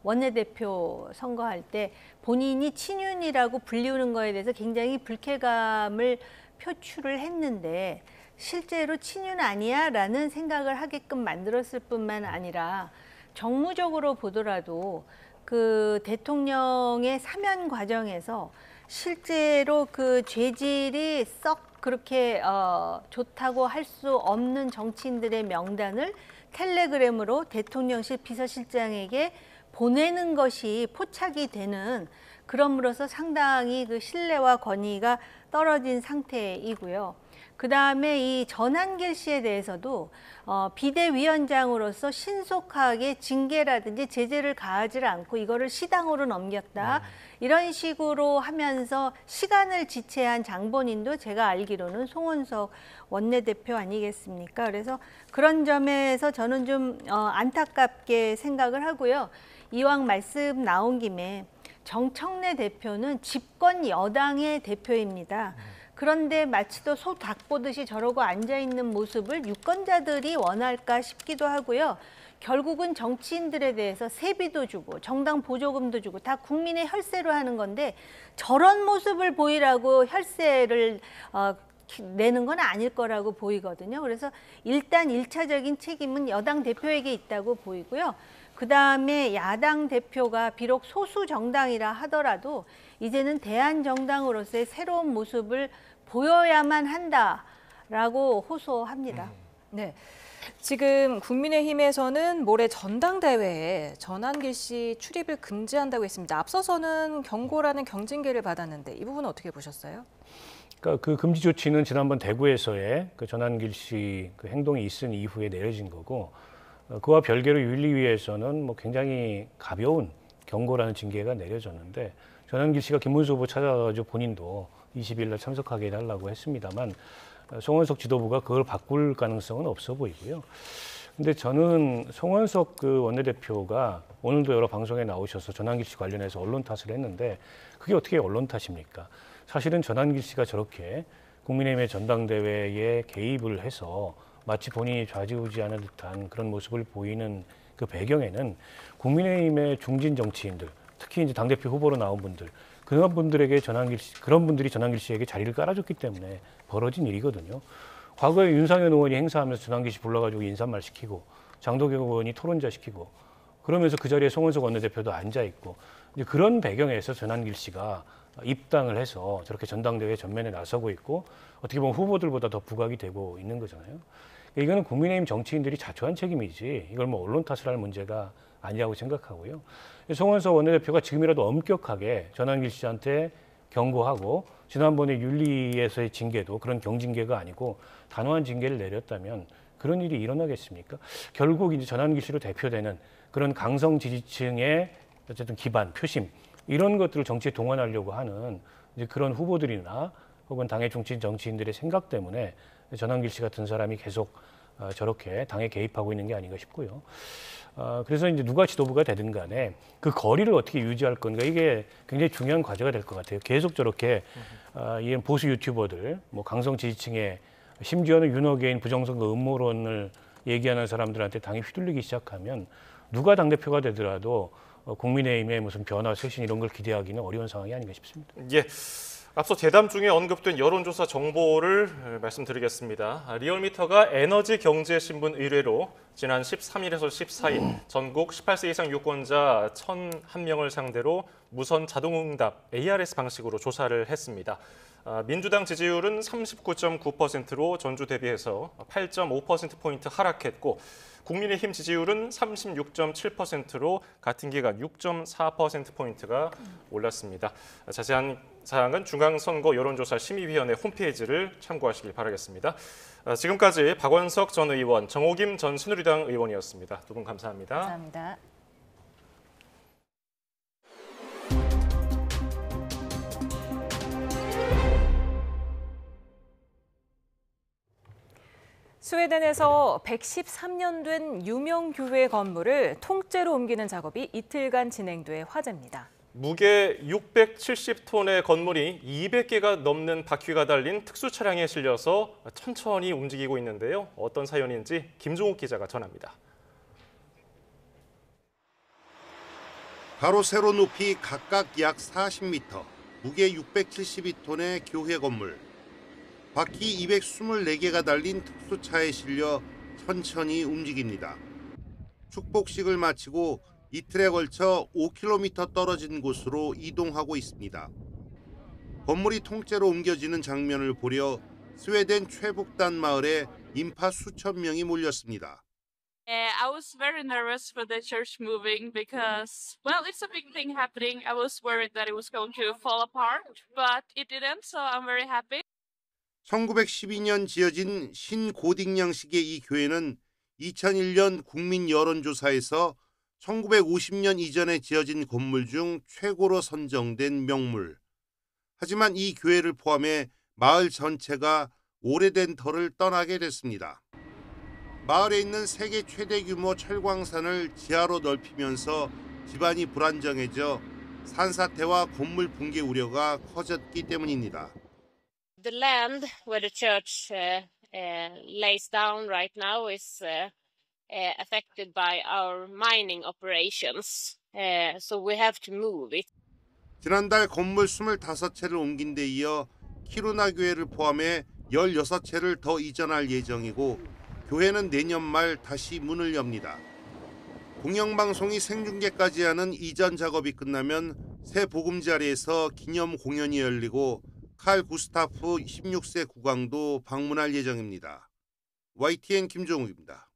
원내대표 선거할 때 본인이 친윤이라고 불리우는 거에 대해서 굉장히 불쾌감을 표출을 했는데 실제로 친윤 아니야? 라는 생각을 하게끔 만들었을 뿐만 아니라 정무적으로 보더라도 그 대통령의 사면 과정에서 실제로 그 죄질이 썩 그렇게 좋다고 할 수 없는 정치인들의 명단을 텔레그램으로 대통령실 비서실장에게 보내는 것이 포착이 되는 그럼으로써 상당히 그 신뢰와 권위가 떨어진 상태이고요. 그다음에 이 전한길 씨에 대해서도 비대위원장으로서 신속하게 징계라든지 제재를 가하지 않고 이거를 시당으로 넘겼다. 이런 식으로 하면서 시간을 지체한 장본인도 제가 알기로는 송원석 원내대표 아니겠습니까? 그래서 그런 점에서 저는 좀 안타깝게 생각을 하고요. 이왕 말씀 나온 김에 정청래 대표는 집권 여당의 대표입니다. 그런데 마치도 소 닭 보듯이 저러고 앉아있는 모습을 유권자들이 원할까 싶기도 하고요. 결국은 정치인들에 대해서 세비도 주고 정당 보조금도 주고 다 국민의 혈세로 하는 건데 저런 모습을 보이라고 혈세를 내는 건 아닐 거라고 보이거든요. 그래서 일단 1차적인 책임은 여당 대표에게 있다고 보이고요. 그다음에 야당 대표가 비록 소수 정당이라 하더라도 이제는 대한정당으로서의 새로운 모습을 보여야만 한다라고 호소합니다. 네. 지금 국민의힘에서는 모레 전당대회에 전한길 씨 출입을 금지한다고 했습니다. 앞서서는 경고라는 경징계를 받았는데 이 부분은 어떻게 보셨어요? 그러니까 그 금지 조치는 지난번 대구에서의 그 전한길 씨 그 행동이 있은 이후에 내려진 거고 그와 별개로 윤리위에서는 뭐 굉장히 가벼운 경고라는 징계가 내려졌는데 전한길 씨가 김문수 후보 찾아가지고 본인도 20일 날 참석하게 해달라고 했습니다만 송원석 지도부가 그걸 바꿀 가능성은 없어 보이고요. 근데 저는 송원석 그 원내대표가 오늘도 여러 방송에 나오셔서 전한길 씨 관련해서 언론 탓을 했는데 그게 어떻게 언론 탓입니까? 사실은 전한길 씨가 저렇게 국민의힘의 전당대회에 개입을 해서 마치 본인이 좌지우지하는 듯한 그런 모습을 보이는 그 배경에는 국민의힘의 중진 정치인들, 특히 이제 당대표 후보로 나온 분들, 그런 분들에게 그런 분들이 전한길 씨에게 자리를 깔아줬기 때문에 벌어진 일이거든요. 과거에 윤상현 의원이 행사하면서 전한길 씨 불러가지고 인사말 시키고 장도경 의원이 토론자 시키고 그러면서 그 자리에 송원석 원내대표도 앉아 있고 이제 그런 배경에서 전한길 씨가 입당을 해서 저렇게 전당대회 전면에 나서고 있고 어떻게 보면 후보들보다 더 부각이 되고 있는 거잖아요. 이거는 국민의힘 정치인들이 자초한 책임이지 이걸 뭐 언론 탓을 할 문제가 아니라고 생각하고요. 송원석 원내대표가 지금이라도 엄격하게 전한길 씨한테 경고하고 지난번에 윤리에서의 징계도 그런 경징계가 아니고 단호한 징계를 내렸다면 그런 일이 일어나겠습니까? 결국 이제 전한길 씨로 대표되는 그런 강성 지지층의 어쨌든 기반, 표심 이런 것들을 정치에 동원하려고 하는 이제 그런 후보들이나 혹은 당의 중진 정치인들의 생각 때문에 전한길 씨 같은 사람이 계속 저렇게 당에 개입하고 있는 게 아닌가 싶고요. 그래서 이제 누가 지도부가 되든 간에 그 거리를 어떻게 유지할 건가 이게 굉장히 중요한 과제가 될 것 같아요. 계속 저렇게 이런 보수 유튜버들, 뭐 강성 지지층에 심지어는 윤호개인 부정선거 음모론을 얘기하는 사람들한테 당이 휘둘리기 시작하면 누가 당대표가 되더라도 국민의힘의 무슨 변화, 쇄신 이런 걸 기대하기는 어려운 상황이 아닌가 싶습니다. 예. 앞서 대담 중에 언급된 여론조사 정보를 말씀드리겠습니다. 리얼미터가 에너지경제신문 의뢰로 지난 13일에서 14일 전국 18세 이상 유권자 1,001명을 상대로 무선 자동응답 ARS 방식으로 조사를 했습니다. 민주당 지지율은 39.9%로 전주 대비해서 8.5%포인트 하락했고 국민의힘 지지율은 36.7%로 같은 기간 6.4%포인트가 올랐습니다. 자세한 사항은 중앙선거 여론조사 심의위원회 홈페이지를 참고하시길 바라겠습니다. 지금까지 박원석 전 의원, 정호김 전 새누리당 의원이었습니다. 두 분 감사합니다. 감사합니다. 스웨덴에서 113년 된 유명 교회 건물을 통째로 옮기는 작업이 이틀간 진행돼 화제입니다. 무게 670톤의 건물이 200개가 넘는 바퀴가 달린 특수 차량에 실려서 천천히 움직이고 있는데요. 어떤 사연인지 김종욱 기자가 전합니다. 가로 세로 높이 각각 약 40m, 무게 672톤의 교회 건물. 바퀴 224개가 달린 특수차에 실려 천천히 움직입니다. 축복식을 마치고 이틀에 걸쳐 5km 떨어진 곳으로 이동하고 있습니다. 건물이 통째로 옮겨지는 장면을 보려 스웨덴 최북단 마을에 인파 수천 명이 몰렸습니다. I was very nervous for the church moving because, well, it's a big thing happening. I was worried that it was going to fall apart, but it didn't, so I'm very happy. 1912년 지어진 신고딕 양식의 이 교회는 2001년 국민 여론조사에서 1950년 이전에 지어진 건물 중 최고로 선정된 명물. 하지만 이 교회를 포함해 마을 전체가 오래된 터를 떠나게 됐습니다. 마을에 있는 세계 최대 규모 철광산을 지하로 넓히면서 집안이 불안정해져 산사태와 건물 붕괴 우려가 커졌기 때문입니다. The land where the church lays down right now is affected by our mining operations, so we have to move it. 지난달 건물 25채를 옮긴 데 이어 키루나 교회를 포함해 16채를 더 이전할 예정이고 교회는 내년 말 다시 문을 엽니다. 공영방송이 생중계까지 하는 이전 작업이 끝나면 새 보금자리에서 기념 공연이 열리고 칼 구스타프 16세 국왕도 방문할 예정입니다. YTN 김종욱입니다.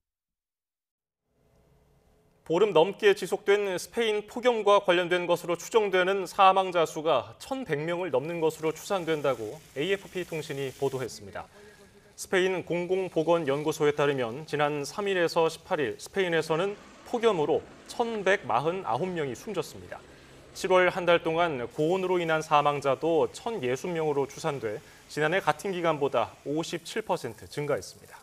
보름 넘게 지속된 스페인 폭염과 관련된 것으로 추정되는 사망자 수가 1,100명을 넘는 것으로 추산된다고 AFP 통신이 보도했습니다. 스페인 공공보건연구소에 따르면 지난 3일에서 18일 스페인에서는 폭염으로 1,149명이 숨졌습니다. 7월 한 달 동안 고온으로 인한 사망자도 1,060명으로 추산돼 지난해 같은 기간보다 57% 증가했습니다.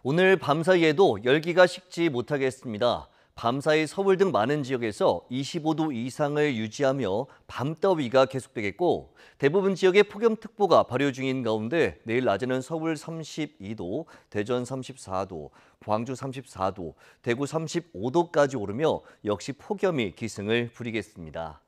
오늘 밤사이에도 열기가 식지 못하겠습니다. 밤사이 서울 등 많은 지역에서 25도 이상을 유지하며 밤더위가 계속되겠고 대부분 지역에 폭염특보가 발효 중인 가운데 내일 낮에는 서울 32도, 대전 34도, 광주 34도, 대구 35도까지 오르며 역시 폭염이 기승을 부리겠습니다.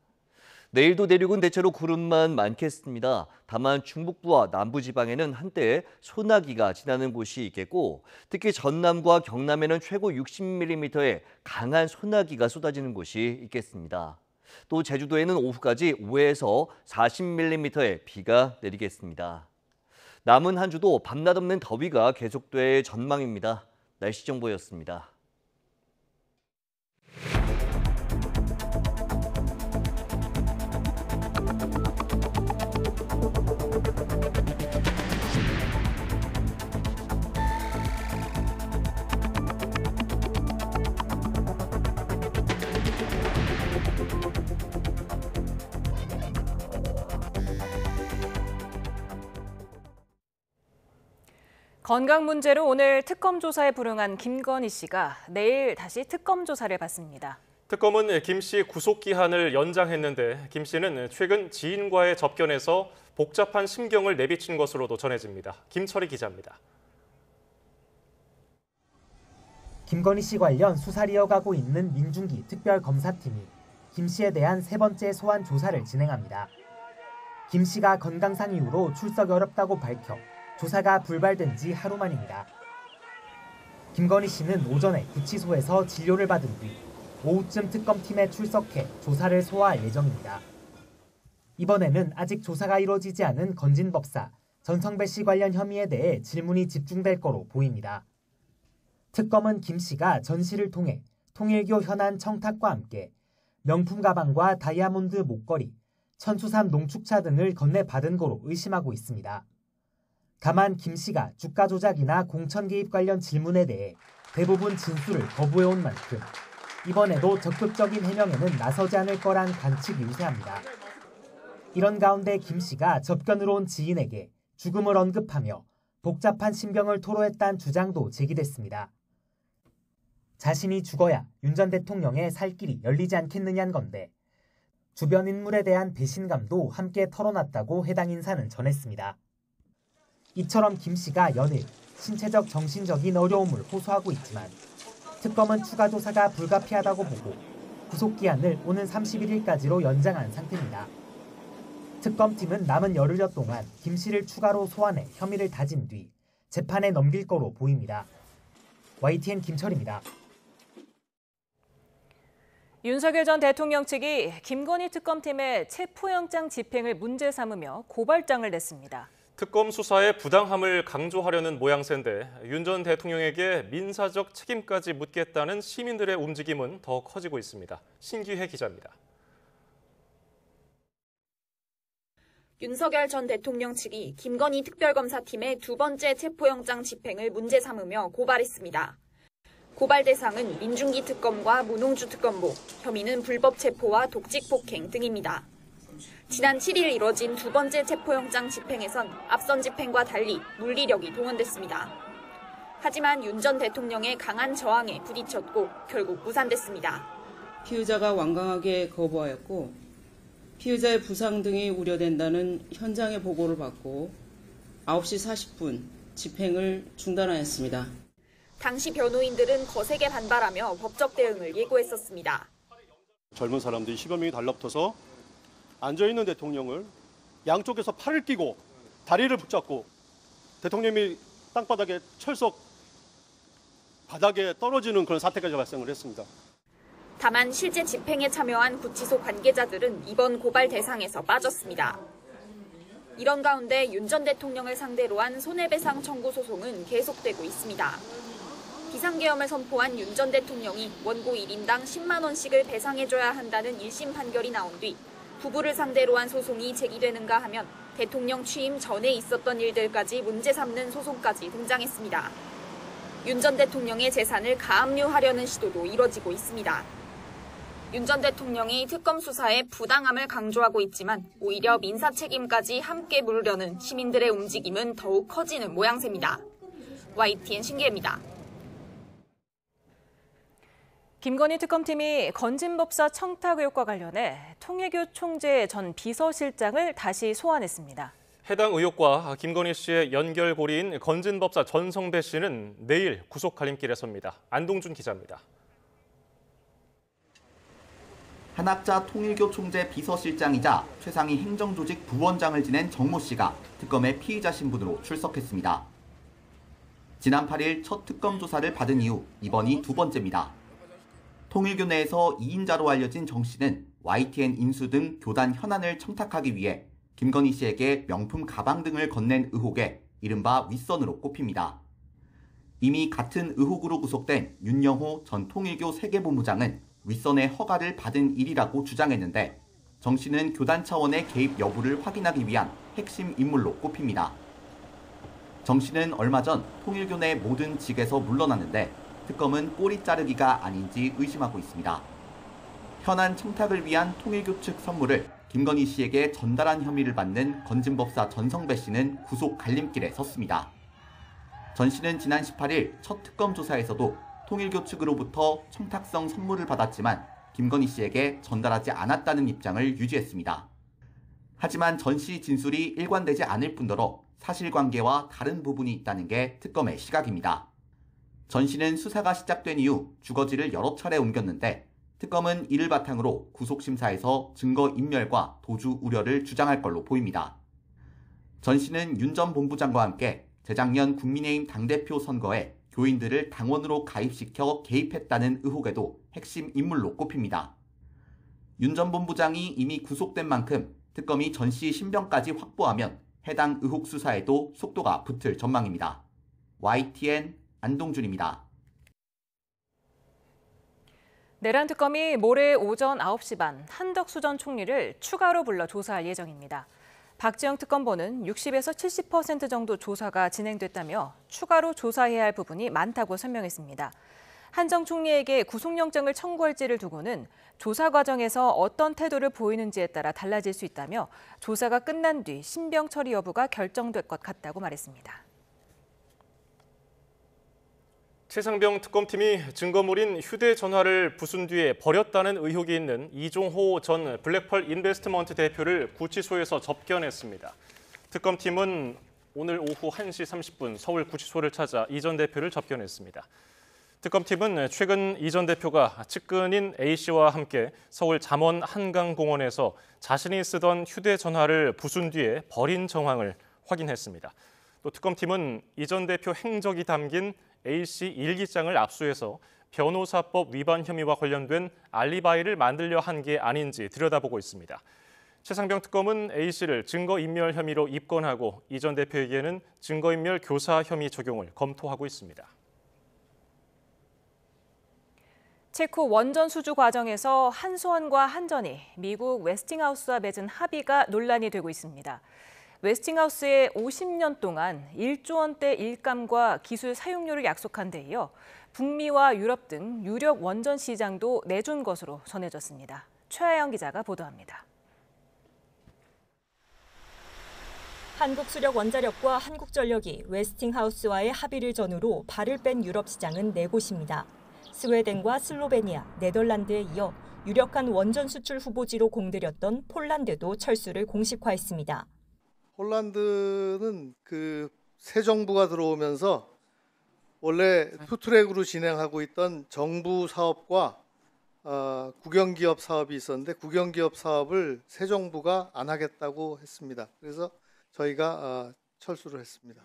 내일도 내륙은 대체로 구름만 많겠습니다. 다만 중북부와 남부지방에는 한때 소나기가 지나는 곳이 있겠고 특히 전남과 경남에는 최고 60mm의 강한 소나기가 쏟아지는 곳이 있겠습니다. 또 제주도에는 오후까지 5에서 40mm의 비가 내리겠습니다. 남은 한 주도 밤낮 없는 더위가 계속될 전망입니다. 날씨 정보였습니다. 건강 문제로 오늘 특검 조사에 불응한 김건희 씨가 내일 다시 특검 조사를 받습니다. 특검은 김 씨 구속 기한을 연장했는데 김 씨는 최근 지인과의 접견에서 복잡한 심경을 내비친 것으로도 전해집니다. 김철희 기자입니다. 김건희 씨 관련 수사를 이어가고 있는 민중기 특별검사팀이 김 씨에 대한 세 번째 소환 조사를 진행합니다. 김 씨가 건강상 이유로 출석이 어렵다고 밝혀 조사가 불발된 지 하루 만입니다. 김건희 씨는 오전에 구치소에서 진료를 받은 뒤 오후쯤 특검팀에 출석해 조사를 소화할 예정입니다. 이번에는 아직 조사가 이루어지지 않은 건진법사 전성배 씨 관련 혐의에 대해 질문이 집중될 거로 보입니다. 특검은 김 씨가 전 씨를 통해 통일교 현안 청탁과 함께 명품 가방과 다이아몬드 목걸이, 천수산 농축차 등을 건네받은 거로 의심하고 있습니다. 다만 김 씨가 주가 조작이나 공천 개입 관련 질문에 대해 대부분 진술을 거부해온 만큼 이번에도 적극적인 해명에는 나서지 않을 거란 관측이 우세합니다. 이런 가운데 김 씨가 접견으로 온 지인에게 죽음을 언급하며 복잡한 신병을 토로했다는 주장도 제기됐습니다. 자신이 죽어야 윤 전 대통령의 살 길이 열리지 않겠느냐는 건데 주변 인물에 대한 배신감도 함께 털어놨다고 해당 인사는 전했습니다. 이처럼 김 씨가 연일 신체적 정신적인 어려움을 호소하고 있지만 특검은 추가 조사가 불가피하다고 보고 구속기한을 오는 31일까지로 연장한 상태입니다. 특검팀은 남은 열흘여 동안 김 씨를 추가로 소환해 혐의를 다진 뒤 재판에 넘길 거로 보입니다. YTN 김철입니다. 윤석열 전 대통령 측이 김건희 특검팀의 체포영장 집행을 문제 삼으며 고발장을 냈습니다. 특검 수사의 부당함을 강조하려는 모양새인데 윤 전 대통령에게 민사적 책임까지 묻겠다는 시민들의 움직임은 더 커지고 있습니다. 신기혜 기자입니다. 윤석열 전 대통령 측이 김건희 특별검사팀의 두 번째 체포영장 집행을 문제 삼으며 고발했습니다. 고발 대상은 민중기 특검과 문홍주 특검보, 혐의는 불법 체포와 독직 폭행 등입니다. 지난 7일 이뤄진 두 번째 체포영장 집행에선 앞선 집행과 달리 물리력이 동원됐습니다. 하지만 윤 전 대통령의 강한 저항에 부딪혔고 결국 무산됐습니다. 피의자가 완강하게 거부하였고 피의자의 부상 등이 우려된다는 현장의 보고를 받고 9시 40분 집행을 중단하였습니다. 당시 변호인들은 거세게 반발하며 법적 대응을 예고했었습니다. 젊은 사람들이 10여 명이 달라붙어서 앉아있는 대통령을 양쪽에서 팔을 끼고 다리를 붙잡고 대통령이 땅바닥에 철석 바닥에 떨어지는 그런 사태까지 발생을 했습니다. 다만 실제 집행에 참여한 구치소 관계자들은 이번 고발 대상에서 빠졌습니다. 이런 가운데 윤 전 대통령을 상대로 한 손해배상 청구 소송은 계속되고 있습니다. 비상계엄을 선포한 윤 전 대통령이 원고 1인당 10만 원씩을 배상해줘야 한다는 1심 판결이 나온 뒤 부부를 상대로 한 소송이 제기되는가 하면 대통령 취임 전에 있었던 일들까지 문제 삼는 소송까지 등장했습니다. 윤 전 대통령의 재산을 가압류하려는 시도도 이뤄지고 있습니다. 윤 전 대통령이 특검 수사에 부당함을 강조하고 있지만 오히려 민사 책임까지 함께 물으려는 시민들의 움직임은 더욱 커지는 모양새입니다. YTN 신기혜입니다. 김건희 특검팀이 건진법사 청탁 의혹과 관련해 통일교 총재 전 비서실장을 다시 소환했습니다. 해당 의혹과 김건희 씨의 연결고리인 건진법사 전성배 씨는 내일 구속 갈림길에 섭니다. 안동준 기자입니다. 한학자 통일교 총재 비서실장이자 최상위 행정조직 부원장을 지낸 정모 씨가 특검의 피의자 신분으로 출석했습니다. 지난 8일 첫 특검 조사를 받은 이후 이번이 두 번째입니다. 통일교 내에서 2인자로 알려진 정 씨는 YTN 인수 등 교단 현안을 청탁하기 위해 김건희 씨에게 명품 가방 등을 건넨 의혹에 이른바 윗선으로 꼽힙니다. 이미 같은 의혹으로 구속된 윤영호 전 통일교 세계본부장은 윗선의 허가를 받은 일이라고 주장했는데 정 씨는 교단 차원의 개입 여부를 확인하기 위한 핵심 인물로 꼽힙니다. 정 씨는 얼마 전 통일교 내 모든 직에서 물러났는데 특검은 꼬리 자르기가 아닌지 의심하고 있습니다. 현안 청탁을 위한 통일교 측 선물을 김건희 씨에게 전달한 혐의를 받는 건진법사 전성배 씨는 구속 갈림길에 섰습니다. 전 씨는 지난 18일 첫 특검 조사에서도 통일교 측으로부터 청탁성 선물을 받았지만 김건희 씨에게 전달하지 않았다는 입장을 유지했습니다. 하지만 전 씨 진술이 일관되지 않을 뿐더러 사실관계와 다른 부분이 있다는 게 특검의 시각입니다. 전 씨는 수사가 시작된 이후 주거지를 여러 차례 옮겼는데 특검은 이를 바탕으로 구속심사에서 증거인멸과 도주 우려를 주장할 걸로 보입니다. 전 씨는 윤 전 본부장과 함께 재작년 국민의힘 당대표 선거에 교인들을 당원으로 가입시켜 개입했다는 의혹에도 핵심 인물로 꼽힙니다. 윤 전 본부장이 이미 구속된 만큼 특검이 전 씨 신병까지 확보하면 해당 의혹 수사에도 속도가 붙을 전망입니다. YTN 안동준입니다. 내란 특검이 모레 오전 9시 반 한덕수 전 총리를 추가로 불러 조사할 예정입니다. 박지영 특검보는 60에서 70% 정도 조사가 진행됐다며 추가로 조사해야 할 부분이 많다고 설명했습니다. 한 정 총리에게 구속영장을 청구할지를 두고는 조사 과정에서 어떤 태도를 보이는지에 따라 달라질 수 있다며 조사가 끝난 뒤 신병 처리 여부가 결정될 것 같다고 말했습니다. 최상병 특검팀이 증거물인 휴대전화를 부순 뒤에 버렸다는 의혹이 있는 이종호 전 블랙펄 인베스트먼트 대표를 구치소에서 접견했습니다. 특검팀은 오늘 오후 1시 30분 서울 구치소를 찾아 이 전 대표를 접견했습니다. 특검팀은 최근 이 전 대표가 측근인 A씨와 함께 서울 잠원 한강공원에서 자신이 쓰던 휴대전화를 부순 뒤에 버린 정황을 확인했습니다. 또 특검팀은 이 전 대표 행적이 담긴 A씨 일기장을 압수해서 변호사법 위반 혐의와 관련된 알리바이를 만들려 한 게 아닌지 들여다보고 있습니다. 최상병 특검은 A씨를 증거인멸 혐의로 입건하고 이 전 대표에게는 증거인멸 교사 혐의 적용을 검토하고 있습니다. 체코 원전 수주 과정에서 한수원과 한전이 미국 웨스팅하우스와 맺은 합의가 논란이 되고 있습니다. 웨스팅하우스에 50년 동안 1조 원대 일감과 기술 사용료를 약속한 데 이어 북미와 유럽 등 유력 원전 시장도 내준 것으로 전해졌습니다. 최하영 기자가 보도합니다. 한국수력원자력과 한국전력이 웨스팅하우스와의 합의를 전후로 발을 뺀 유럽 시장은 4곳입니다. 스웨덴과 슬로베니아, 네덜란드에 이어 유력한 원전 수출 후보지로 공들였던 폴란드도 철수를 공식화했습니다. 폴란드는 새 정부가 들어오면서 원래 투트랙으로 진행하고 있던 정부 사업과 국영기업 사업이 있었는데 국영기업 사업을 새 정부가 안 하겠다고 했습니다. 그래서 저희가 철수를 했습니다.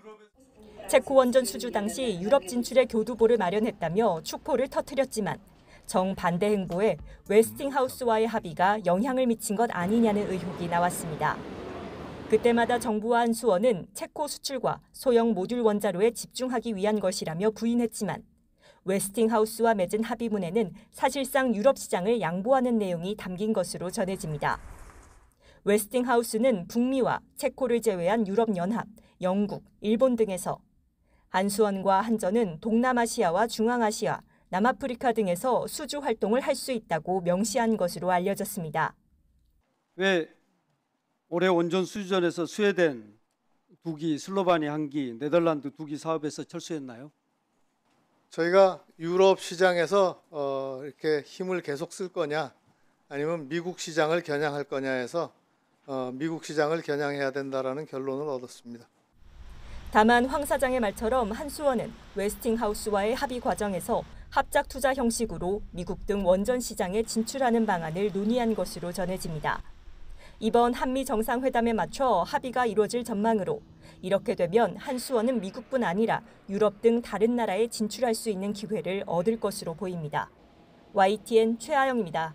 체코 원전 수주 당시 유럽 진출의 교두보를 마련했다며 축포를 터뜨렸지만 정반대 행보에 웨스팅하우스와의 합의가 영향을 미친 것 아니냐는 의혹이 나왔습니다. 그때마다 정부와 한수원은 체코 수출과 소형 모듈 원자로에 집중하기 위한 것이라며 부인했지만 웨스팅하우스와 맺은 합의문에는 사실상 유럽 시장을 양보하는 내용이 담긴 것으로 전해집니다. 웨스팅하우스는 북미와 체코를 제외한 유럽연합, 영국, 일본 등에서, 한수원과 한전은 동남아시아와 중앙아시아, 남아프리카 등에서 수주 활동을 할 수 있다고 명시한 것으로 알려졌습니다. 왜 올해 원전 수주전에서 스웨덴 2기, 슬로바니아 1기, 네덜란드 2기 사업에서 철수했나요? 저희가 유럽 시장에서 이렇게 힘을 계속 쓸 거냐 아니면 미국 시장을 겨냥할 거냐 해서 미국 시장을 겨냥해야 된다라는 결론을 얻었습니다. 다만 황 사장의 말처럼 한수원은 웨스팅하우스와의 합의 과정에서 합작 투자 형식으로 미국 등 원전 시장에 진출하는 방안을 논의한 것으로 전해집니다. 이번 한미 정상회담에 맞춰 합의가 이루어질 전망으로 이렇게 되면 한수원은 미국뿐 아니라 유럽 등 다른 나라에 진출할 수 있는 기회를 얻을 것으로 보입니다. YTN 최하영입니다.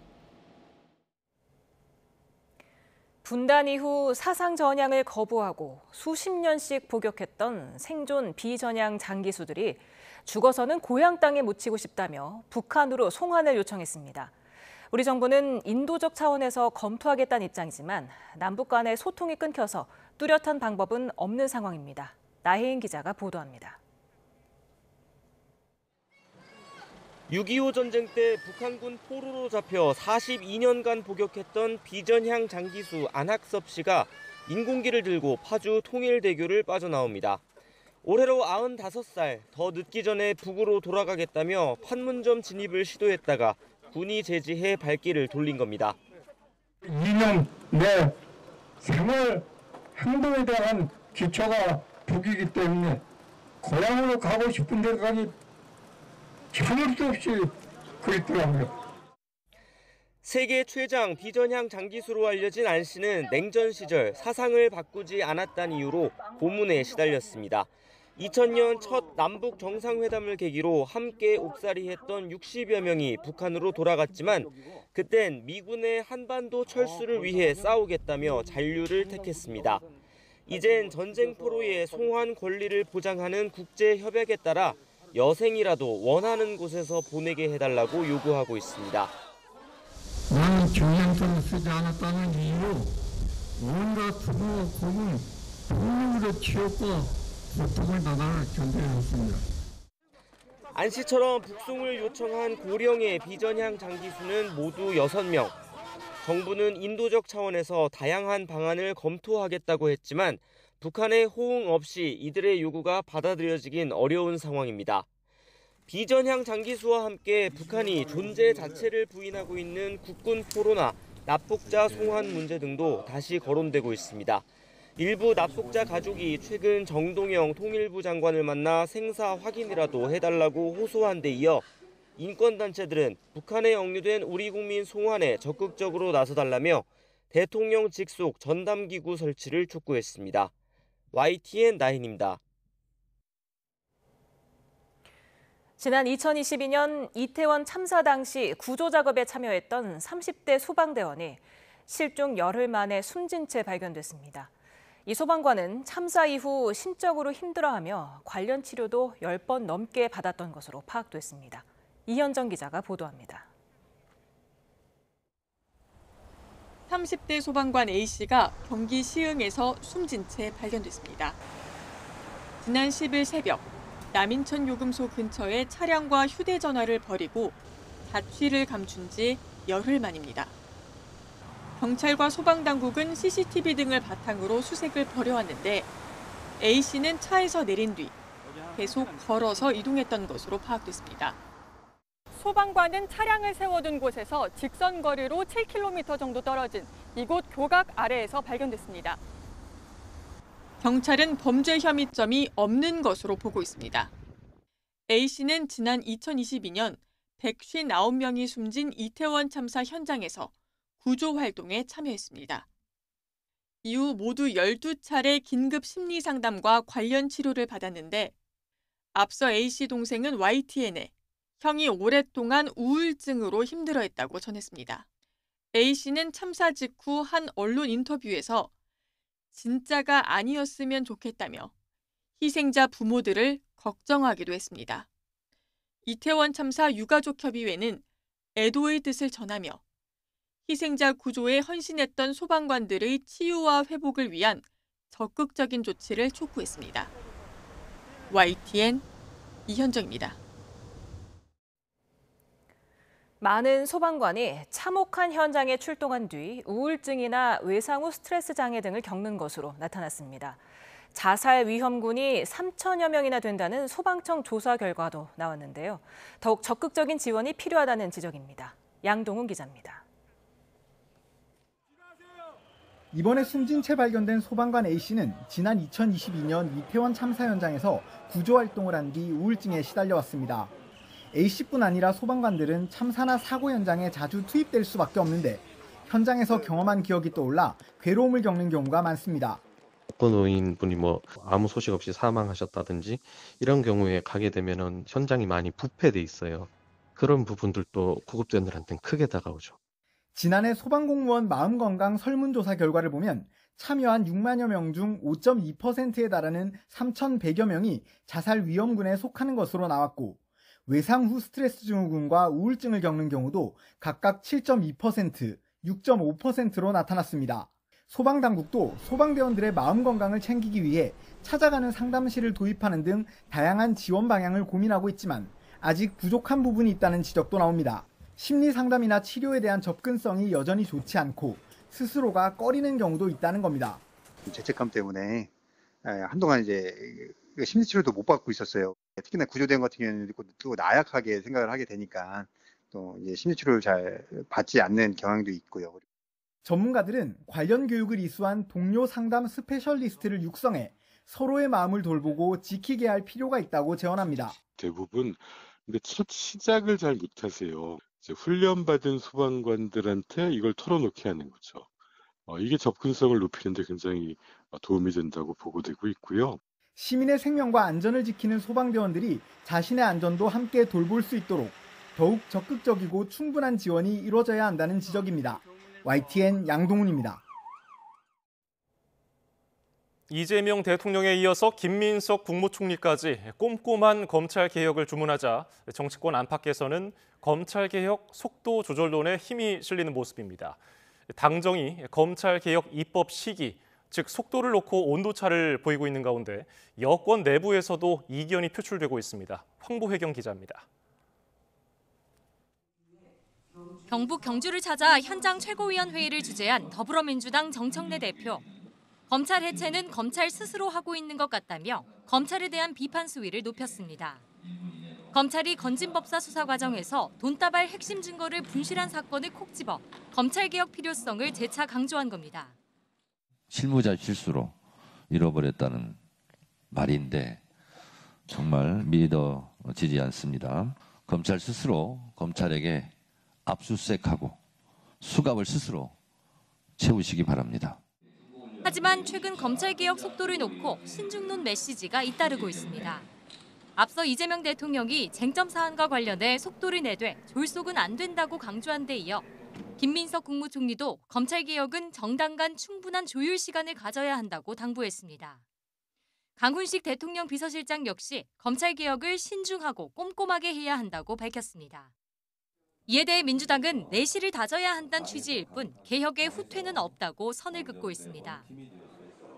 분단 이후 사상 전향을 거부하고 수십 년씩 복역했던 생존 비전향 장기수들이 죽어서는 고향 땅에 묻히고 싶다며 북한으로 송환을 요청했습니다. 우리 정부는 인도적 차원에서 검토하겠다는 입장이지만 남북 간의 소통이 끊겨서 뚜렷한 방법은 없는 상황입니다. 나혜인 기자가 보도합니다. 6.25 전쟁 때 북한군 포로로 잡혀 42년간 복역했던 비전향 장기수 안학섭 씨가 인공기를 들고 파주 통일대교를 빠져나옵니다. 올해로 95살, 더 늦기 전에 북으로 돌아가겠다며 판문점 진입을 시도했다가 군이 제지해 발길을 돌린 겁니다. 이념, 내 생활 행동에 대한 기초가 북이기 때문에 고향으로 가고 싶은 데까지 참을 수 없이 그랬더라고요. 세계 최장 비전향 장기수로 알려진 안 씨는 냉전 시절 사상을 바꾸지 않았다는 이유로 고문에 시달렸습니다. 2000년 첫 남북 정상회담을 계기로 함께 옥살이했던 60여 명이 북한으로 돌아갔지만 그땐 미군의 한반도 철수를 위해 싸우겠다며 잔류를 택했습니다. 이젠 전쟁 포로의 송환 권리를 보장하는 국제협약에 따라 여생이라도 원하는 곳에서 보내게 해달라고 요구하고 있습니다. 나는 경향성을 쓰지 않았다는 이유로 온갖 수고와 고문, 폭력으로 치욕과 고통을 나날을 견뎌냈습니다. 안 씨처럼 북송을 요청한 고령의 비전향 장기수는 모두 6명. 정부는 인도적 차원에서 다양한 방안을 검토하겠다고 했지만 북한의 호응 없이 이들의 요구가 받아들여지긴 어려운 상황입니다. 비전향 장기수와 함께 북한이 존재 자체를 부인하고 있는 국군 포로나 납북자 송환 문제 등도 다시 거론되고 있습니다. 일부 납북자 가족이 최근 정동영 통일부 장관을 만나 생사 확인이라도 해달라고 호소한 데 이어 인권단체들은 북한에 억류된 우리 국민 송환에 적극적으로 나서달라며 대통령 직속 전담기구 설치를 촉구했습니다. YTN 나인입니다. 지난 2022년 이태원 참사 당시 구조 작업에 참여했던 30대 소방대원이 실종 열흘 만에 숨진 채 발견됐습니다. 이 소방관은 참사 이후 심적으로 힘들어하며 관련 치료도 10번 넘게 받았던 것으로 파악됐습니다. 이현정 기자가 보도합니다. 30대 소방관 A씨가 경기 시흥에서 숨진 채 발견됐습니다. 지난 10일 새벽 남인천 요금소 근처에 차량과 휴대전화를 버리고 자취를 감춘 지 열흘 만입니다. 경찰과 소방당국은 CCTV 등을 바탕으로 수색을 벌여왔는데 A씨는 차에서 내린 뒤 계속 걸어서 이동했던 것으로 파악됐습니다. 소방관은 차량을 세워둔 곳에서 직선 거리로 7km 정도 떨어진 이곳 교각 아래에서 발견됐습니다. 경찰은 범죄 혐의점이 없는 것으로 보고 있습니다. A씨는 지난 2022년 159명이 숨진 이태원 참사 현장에서 구조 활동에 참여했습니다. 이후 모두 12차례 긴급 심리 상담과 관련 치료를 받았는데 앞서 A씨 동생은 YTN에 형이 오랫동안 우울증으로 힘들어했다고 전했습니다. A씨는 참사 직후 한 언론 인터뷰에서 진짜가 아니었으면 좋겠다며 희생자 부모들을 걱정하기도 했습니다. 이태원 참사 유가족협의회는 애도의 뜻을 전하며 희생자 구조에 헌신했던 소방관들의 치유와 회복을 위한 적극적인 조치를 촉구했습니다. YTN 이현정입니다. 많은 소방관이 참혹한 현장에 출동한 뒤 우울증이나 외상 후 스트레스 장애 등을 겪는 것으로 나타났습니다. 자살 위험군이 3천여 명이나 된다는 소방청 조사 결과도 나왔는데요. 더욱 적극적인 지원이 필요하다는 지적입니다. 양동훈 기자입니다. 이번에 숨진 채 발견된 소방관 A씨는 지난 2022년 이태원 참사 현장에서 구조 활동을 한 뒤 우울증에 시달려왔습니다. A씨뿐 아니라 소방관들은 참사나 사고 현장에 자주 투입될 수밖에 없는데 현장에서 경험한 기억이 떠올라 괴로움을 겪는 경우가 많습니다. 노인분이 아무 소식 없이 사망하셨다든지 이런 경우에 가게 되면은 현장이 많이 부패돼 있어요. 그런 부분들도 구급대원들한테는 크게 다가오죠. 지난해 소방공무원 마음건강 설문조사 결과를 보면 참여한 6만여 명 중 5.2%에 달하는 3,100여 명이 자살 위험군에 속하는 것으로 나왔고 외상 후 스트레스 증후군과 우울증을 겪는 경우도 각각 7.2%, 6.5%로 나타났습니다. 소방당국도 소방대원들의 마음 건강을 챙기기 위해 찾아가는 상담실을 도입하는 등 다양한 지원 방향을 고민하고 있지만 아직 부족한 부분이 있다는 지적도 나옵니다. 심리 상담이나 치료에 대한 접근성이 여전히 좋지 않고 스스로가 꺼리는 경우도 있다는 겁니다. 죄책감 때문에 한동안 심리 치료도 못 받고 있었어요. 특히나 구조대원 같은 경우는 또 나약하게 생각을 하게 되니까 또 심리 치료를 잘 받지 않는 경향도 있고요. 전문가들은 관련 교육을 이수한 동료 상담 스페셜리스트를 육성해 서로의 마음을 돌보고 지키게 할 필요가 있다고 제언합니다. 대부분 근데 첫 시작을 잘 못하세요. 훈련받은 소방관들한테 이걸 털어놓게 하는 거죠. 이게 접근성을 높이는 데 굉장히 도움이 된다고 보고되고 있고요. 시민의 생명과 안전을 지키는 소방대원들이 자신의 안전도 함께 돌볼 수 있도록 더욱 적극적이고 충분한 지원이 이루어져야 한다는 지적입니다. YTN 양동훈입니다. 이재명 대통령에 이어서 김민석 국무총리까지 꼼꼼한 검찰 개혁을 주문하자 정치권 안팎에서는 검찰 개혁 속도 조절론에 힘이 실리는 모습입니다. 당정이 검찰 개혁 입법 시기, 즉 속도를 놓고 온도차를 보이고 있는 가운데 여권 내부에서도 이견이 표출되고 있습니다. 황보혜경 기자입니다. 경북 경주를 찾아 현장 최고위원회의를 주재한 더불어민주당 정청래 대표. 검찰 해체는 검찰 스스로 하고 있는 것 같다며 검찰에 대한 비판 수위를 높였습니다. 검찰이 건진법사 수사 과정에서 돈다발 핵심 증거를 분실한 사건을 콕 집어 검찰개혁 필요성을 재차 강조한 겁니다. 실무자 실수로 잃어버렸다는 말인데 정말 믿어지지 않습니다. 검찰 스스로 검찰에게 압수수색하고 수갑을 스스로 채우시기 바랍니다. 하지만 최근 검찰개혁 속도를 놓고 신중론 메시지가 잇따르고 있습니다. 앞서 이재명 대통령이 쟁점 사안과 관련해 속도를 내되 졸속은 안 된다고 강조한 데 이어 김민석 국무총리도 검찰개혁은 정당 간 충분한 조율 시간을 가져야 한다고 당부했습니다. 강훈식 대통령 비서실장 역시 검찰개혁을 신중하고 꼼꼼하게 해야 한다고 밝혔습니다. 이에 대해 민주당은 내실을 다져야 한다는 취지일 뿐 개혁의 후퇴는 없다고 선을 긋고 있습니다.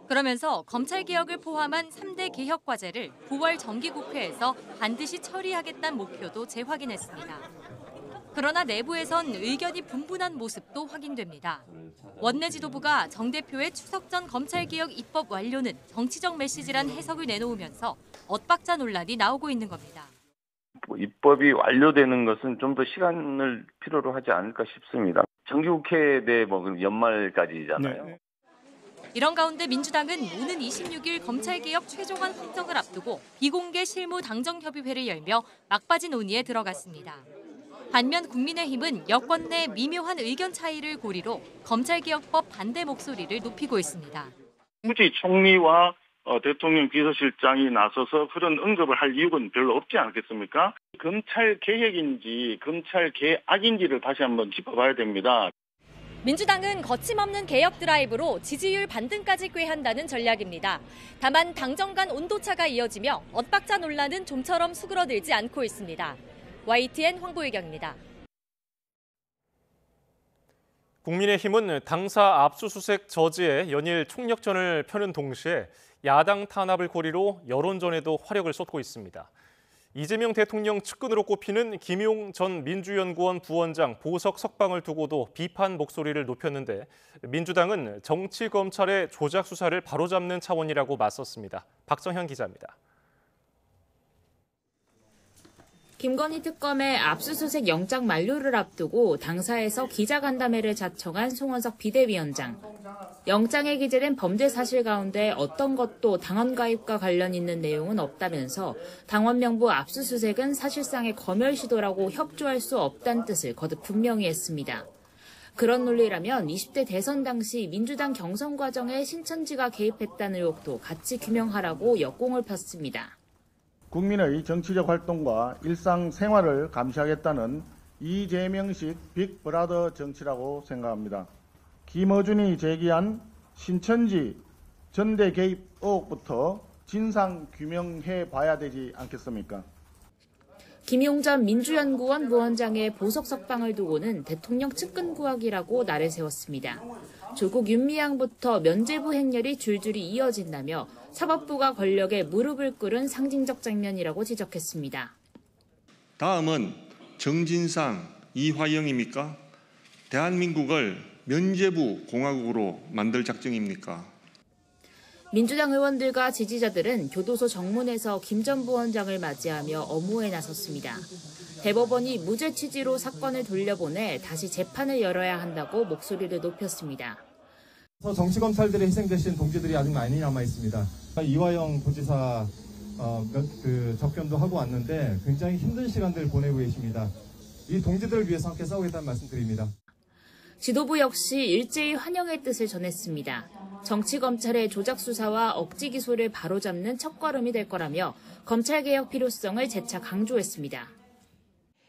그러면서 검찰개혁을 포함한 3대 개혁 과제를 9월 정기국회에서 반드시 처리하겠다는 목표도 재확인했습니다. 그러나 내부에선 의견이 분분한 모습도 확인됩니다. 원내 지도부가 정 대표의 추석 전 검찰개혁 입법 완료는 정치적 메시지란 해석을 내놓으면서 엇박자 논란이 나오고 있는 겁니다. 입법이 완료되는 것은 좀 더 시간을 필요로 하지 않을까 싶습니다. 정기국회 내 연말까지잖아요. 네. 이런 가운데 민주당은 오는 26일 검찰개혁 최종안 확정을 앞두고 비공개 실무 당정협의회를 열며 막바지 논의에 들어갔습니다. 반면 국민의힘은 여권 내 미묘한 의견 차이를 고리로 검찰개혁법 반대 목소리를 높이고 있습니다. 굳이 총리와 대통령 비서실장이 나서서 그런 언급을 할 이유는 별로 없지 않겠습니까? 검찰 개혁인지 검찰 개악인지를 다시 한번 짚어봐야 됩니다. 민주당은 거침없는 개혁 드라이브로 지지율 반등까지 꾀한다는 전략입니다. 다만 당정 간 온도차가 이어지며 엇박자 논란은 좀처럼 수그러들지 않고 있습니다. YTN 황보혜경입니다. 국민의힘은 당사 압수수색 저지에 연일 총력전을 펴는 동시에 야당 탄압을 고리로 여론전에도 화력을 쏟고 있습니다. 이재명 대통령 측근으로 꼽히는 김용 전 민주연구원 부원장 보석 석방을 두고도 비판 목소리를 높였는데 민주당은 정치검찰의 조작 수사를 바로잡는 차원이라고 맞섰습니다. 박정현 기자입니다. 김건희 특검의 압수수색 영장 만료를 앞두고 당사에서 기자간담회를 자청한 송원석 비대위원장. 영장에 기재된 범죄 사실 가운데 어떤 것도 당원 가입과 관련 있는 내용은 없다면서 당원 명부 압수수색은 사실상의 검열 시도라고 협조할 수 없다는 뜻을 거듭 분명히 했습니다. 그런 논리라면 20대 대선 당시 민주당 경선 과정에 신천지가 개입했다는 의혹도 같이 규명하라고 역공을 폈습니다. 국민의 정치적 활동과 일상생활을 감시하겠다는 이재명식 빅브라더 정치라고 생각합니다. 김어준이 제기한 신천지 전대 개입 의혹부터 진상 규명해 봐야 되지 않겠습니까? 김용 전 민주연구원 부원장의 보석 석방을 두고는 대통령 측근 구하기라고 날을 세웠습니다. 조국 윤미향부터 면죄부 행렬이 줄줄이 이어진다며 사법부가 권력에 무릎을 꿇은 상징적 장면이라고 지적했습니다. 다음은 정진상, 이화영입니까? 대한민국을 면죄부 공화국으로 만들 작정입니까? 민주당 의원들과 지지자들은 교도소 정문에서 김 전 부원장을 맞이하며 엄호에 나섰습니다. 대법원이 무죄 취지로 사건을 돌려보내 다시 재판을 열어야 한다고 목소리를 높였습니다. 정치검찰들이 희생되신 동지들이 아직 많이 남아있습니다. 이화영 도지사 접견도 하고 왔는데 굉장히 힘든 시간들을 보내고 계십니다. 이 동지들을 위해서 함께 싸우겠다는 말씀 드립니다. 지도부 역시 일제히 환영의 뜻을 전했습니다. 정치검찰의 조작 수사와 억지 기소를 바로잡는 첫걸음이 될 거라며 검찰개혁 필요성을 재차 강조했습니다.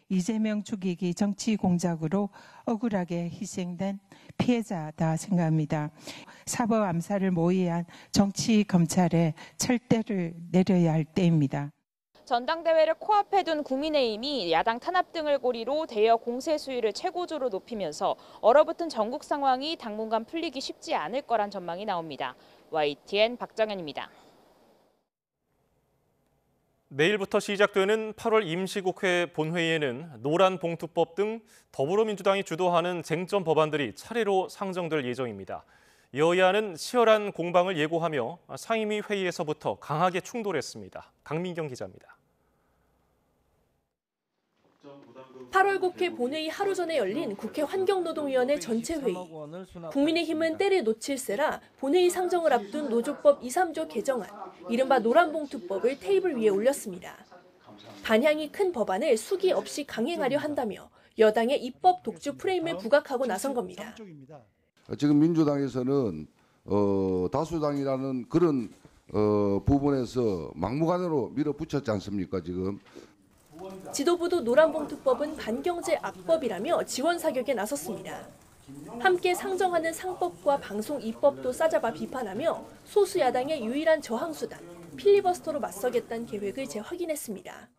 이재명 죽이기 정치 공작으로 억울하게 희생된 피해자다 생각합니다. 사법 암살을 모의한 정치 검찰에 철대를 내려야 할 때입니다. 전당대회를 코앞에 둔 국민의힘이 야당 탄압 등을 고리로 대여 공세 수위를 최고조로 높이면서 얼어붙은 전국 상황이 당분간 풀리기 쉽지 않을 거란 전망이 나옵니다. YTN 박정현입니다. 내일부터 시작되는 8월 임시국회 본회의에는 노란봉투법 등 더불어민주당이 주도하는 쟁점 법안들이 차례로 상정될 예정입니다. 여야는 치열한 공방을 예고하며 상임위 회의에서부터 강하게 충돌했습니다. 강민경 기자입니다. 8월 국회 본회의 하루 전에 열린 국회 환경노동위원회 전체 회의. 국민의힘은 때를 놓칠세라 본회의 상정을 앞둔 노조법 2, 3조 개정안, 이른바 노란봉투법을 테이블 위에 올렸습니다. 반향이 큰 법안을 수기 없이 강행하려 한다며 여당의 입법 독주 프레임을 부각하고 나선 겁니다. 지금 민주당에서는 다수당이라는 그런 부분에서 막무가내로 밀어붙였지 않습니까, 지금? 지도부도 노란봉투법은 반경제 악법이라며 지원 사격에 나섰습니다. 함께 상정하는 상법과 방송 입법도 싸잡아 비판하며 소수 야당의 유일한 저항수단 필리버스터로 맞서겠다는 계획을 재확인했습니다.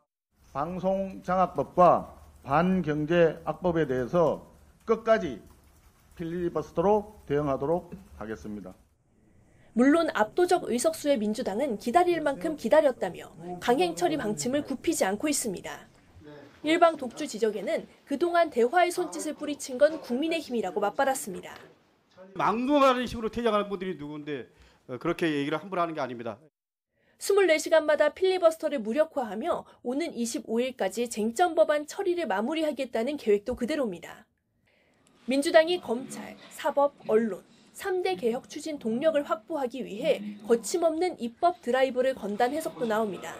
방송장악법과 반경제 악법에 대해서 끝까지 필리버스터로 대응하도록 하겠습니다. 물론 압도적 의석수의 민주당은 기다릴 만큼 기다렸다며 강행 처리 방침을 굽히지 않고 있습니다. 일방 독주 지적에는 그동안 대화의 손짓을 뿌리친 건 국민의힘이라고 맞받았습니다. 막무가내 식으로 퇴장하는 분들이 누군데 그렇게 얘기를 함부로 하는 게 아닙니다. 24시간마다 필리버스터를 무력화하며 오는 25일까지 쟁점 법안 처리를 마무리하겠다는 계획도 그대로입니다. 민주당이 검찰, 사법, 언론, 3대 개혁 추진 동력을 확보하기 위해 거침없는 입법 드라이브를 건다는 해석도 나옵니다.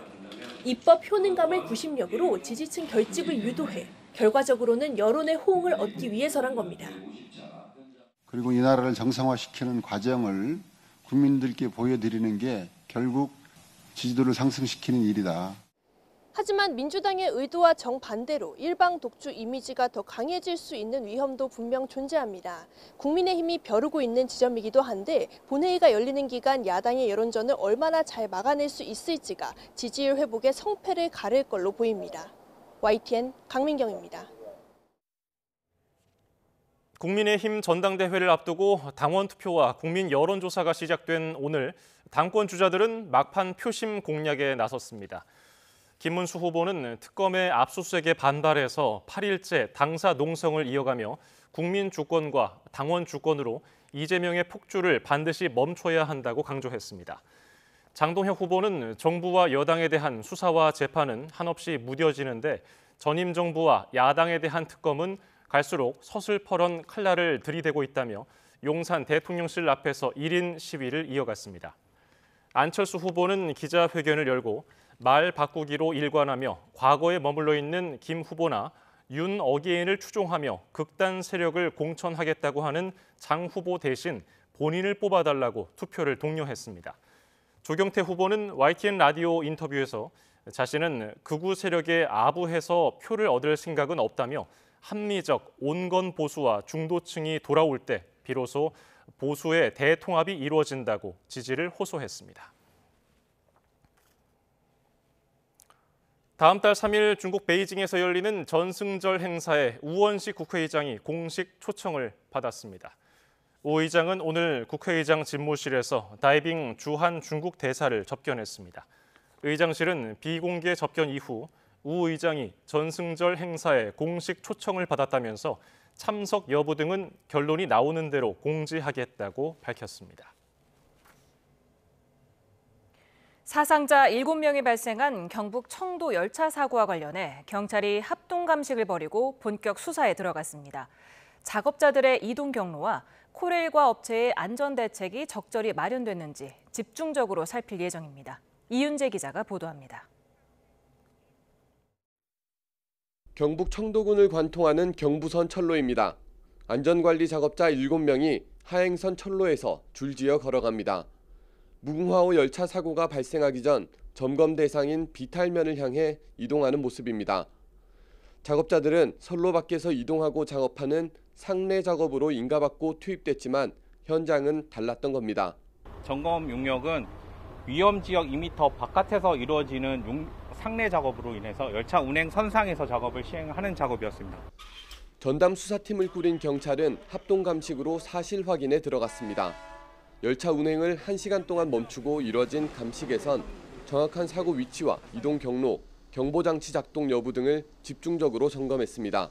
입법 효능감을 구심력으로 지지층 결집을 유도해 결과적으로는 여론의 호응을 얻기 위해서란 겁니다. 그리고 이 나라를 정상화시키는 과정을 국민들께 보여드리는 게 결국 지지도를 상승시키는 일이다. 하지만 민주당의 의도와 정반대로 일방 독주 이미지가 더 강해질 수 있는 위험도 분명 존재합니다. 국민의힘이 벼르고 있는 지점이기도 한데 본회의가 열리는 기간 야당의 여론전을 얼마나 잘 막아낼 수 있을지가 지지율 회복에 성패를 가를 걸로 보입니다. YTN 강민경입니다. 국민의힘 전당대회를 앞두고 당원 투표와 국민 여론조사가 시작된 오늘 당권 주자들은 막판 표심 공략에 나섰습니다. 김문수 후보는 특검의 압수수색에 반발해서 8일째 당사 농성을 이어가며 국민 주권과 당원 주권으로 이재명의 폭주를 반드시 멈춰야 한다고 강조했습니다. 장동혁 후보는 정부와 여당에 대한 수사와 재판은 한없이 무뎌지는데 전임 정부와 야당에 대한 특검은 갈수록 서슬퍼런 칼날을 들이대고 있다며 용산 대통령실 앞에서 1인 시위를 이어갔습니다. 안철수 후보는 기자회견을 열고 말 바꾸기로 일관하며 과거에 머물러 있는 김 후보나 윤 어게인을 추종하며 극단 세력을 공천하겠다고 하는 장 후보 대신 본인을 뽑아달라고 투표를 독려했습니다. 조경태 후보는 YTN 라디오 인터뷰에서 자신은 극우 세력에 아부해서 표를 얻을 생각은 없다며 합리적 온건 보수와 중도층이 돌아올 때 비로소 보수의 대통합이 이루어진다고 지지를 호소했습니다. 다음 달 3일 중국 베이징에서 열리는 전승절 행사에 우원식 국회의장이 공식 초청을 받았습니다. 우 의장은 오늘 국회의장 집무실에서 다이빙 주한 중국 대사를 접견했습니다. 의장실은 비공개 접견 이후 우 의장이 전승절 행사에 공식 초청을 받았다면서 참석 여부 등은 결론이 나오는 대로 공지하겠다고 밝혔습니다. 사상자 7명이 발생한 경북 청도 열차 사고와 관련해 경찰이 합동 감식을 벌이고 본격 수사에 들어갔습니다. 작업자들의 이동 경로와 코레일과 업체의 안전 대책이 적절히 마련됐는지 집중적으로 살필 예정입니다. 이윤재 기자가 보도합니다. 경북 청도군을 관통하는 경부선 철로입니다. 안전관리 작업자 7명이 하행선 철로에서 줄지어 걸어갑니다. 무궁화호 열차 사고가 발생하기 전 점검 대상인 비탈면을 향해 이동하는 모습입니다. 작업자들은 선로 밖에서 이동하고 작업하는 상례 작업으로 인가받고 투입됐지만 현장은 달랐던 겁니다. 점검 용역은 위험 지역 2m 바깥에서 이루어지는 상례 작업으로 인해서 열차 운행 선상에서 작업을 시행하는 작업이었습니다. 전담 수사팀을 꾸린 경찰은 합동 감식으로 사실 확인에 들어갔습니다. 열차 운행을 1시간 동안 멈추고 이뤄진 감식에선 정확한 사고 위치와 이동 경로, 경보장치 작동 여부 등을 집중적으로 점검했습니다.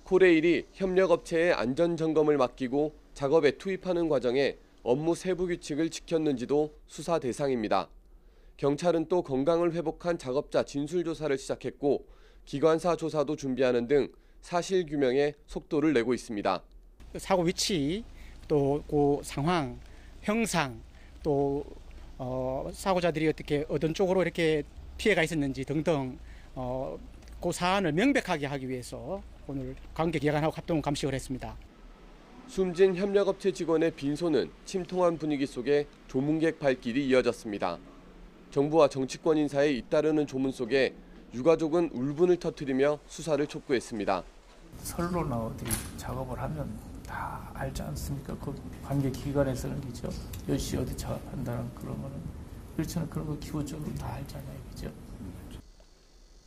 코레일이 협력업체에 안전점검을 맡기고 작업에 투입하는 과정에 업무 세부 규칙을 지켰는지도 수사 대상입니다. 경찰은 또 건강을 회복한 작업자 진술 조사를 시작했고 기관사 조사도 준비하는 등 사실 규명에 속도를 내고 있습니다. 사고 위치, 또 그 상황, 형상, 또 사고자들이 어떤 쪽으로 이렇게 피해가 있었는지 등등 그 사안을 명백하게 하기 위해서 오늘 관계기관하고 합동 감식을 했습니다. 숨진 협력업체 직원의 빈소는 침통한 분위기 속에 조문객 발길이 이어졌습니다. 정부와 정치권 인사의 잇따르는 조문 속에 유가족은 울분을 터뜨리며 수사를 촉구했습니다. 선로나 어디 작업을 하면 다 알지 않습니까? 그 관계 기관에서는 그죠? 몇 시 어디 작업한다는 그런 거는 그렇잖아요. 그런 거 기본적으로 다 알잖아요, 그죠?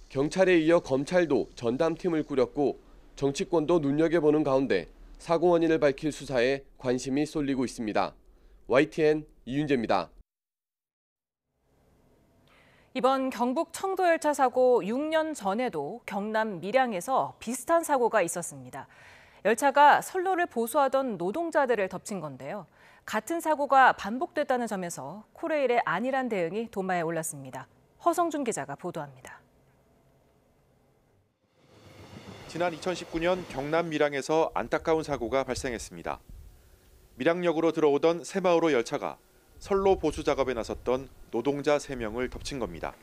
경찰에 이어 검찰도 전담팀을 꾸렸고 정치권도 눈여겨보는 가운데 사고 원인을 밝힐 수사에 관심이 쏠리고 있습니다. YTN 이윤재입니다. 이번 경북 청도 열차 사고 6년 전에도 경남 밀양에서 비슷한 사고가 있었습니다. 열차가 선로를 보수하던 노동자들을 덮친 건데요. 같은 사고가 반복됐다는 점에서 코레일의 안일한 대응이 도마에 올랐습니다. 허성준 기자가 보도합니다. 지난 2019년 경남 밀양에서 안타까운 사고가 발생했습니다. 밀양역으로 들어오던 새마을호 열차가 선로 보수 작업에 나섰던 노동자 3명을 덮친 겁니다.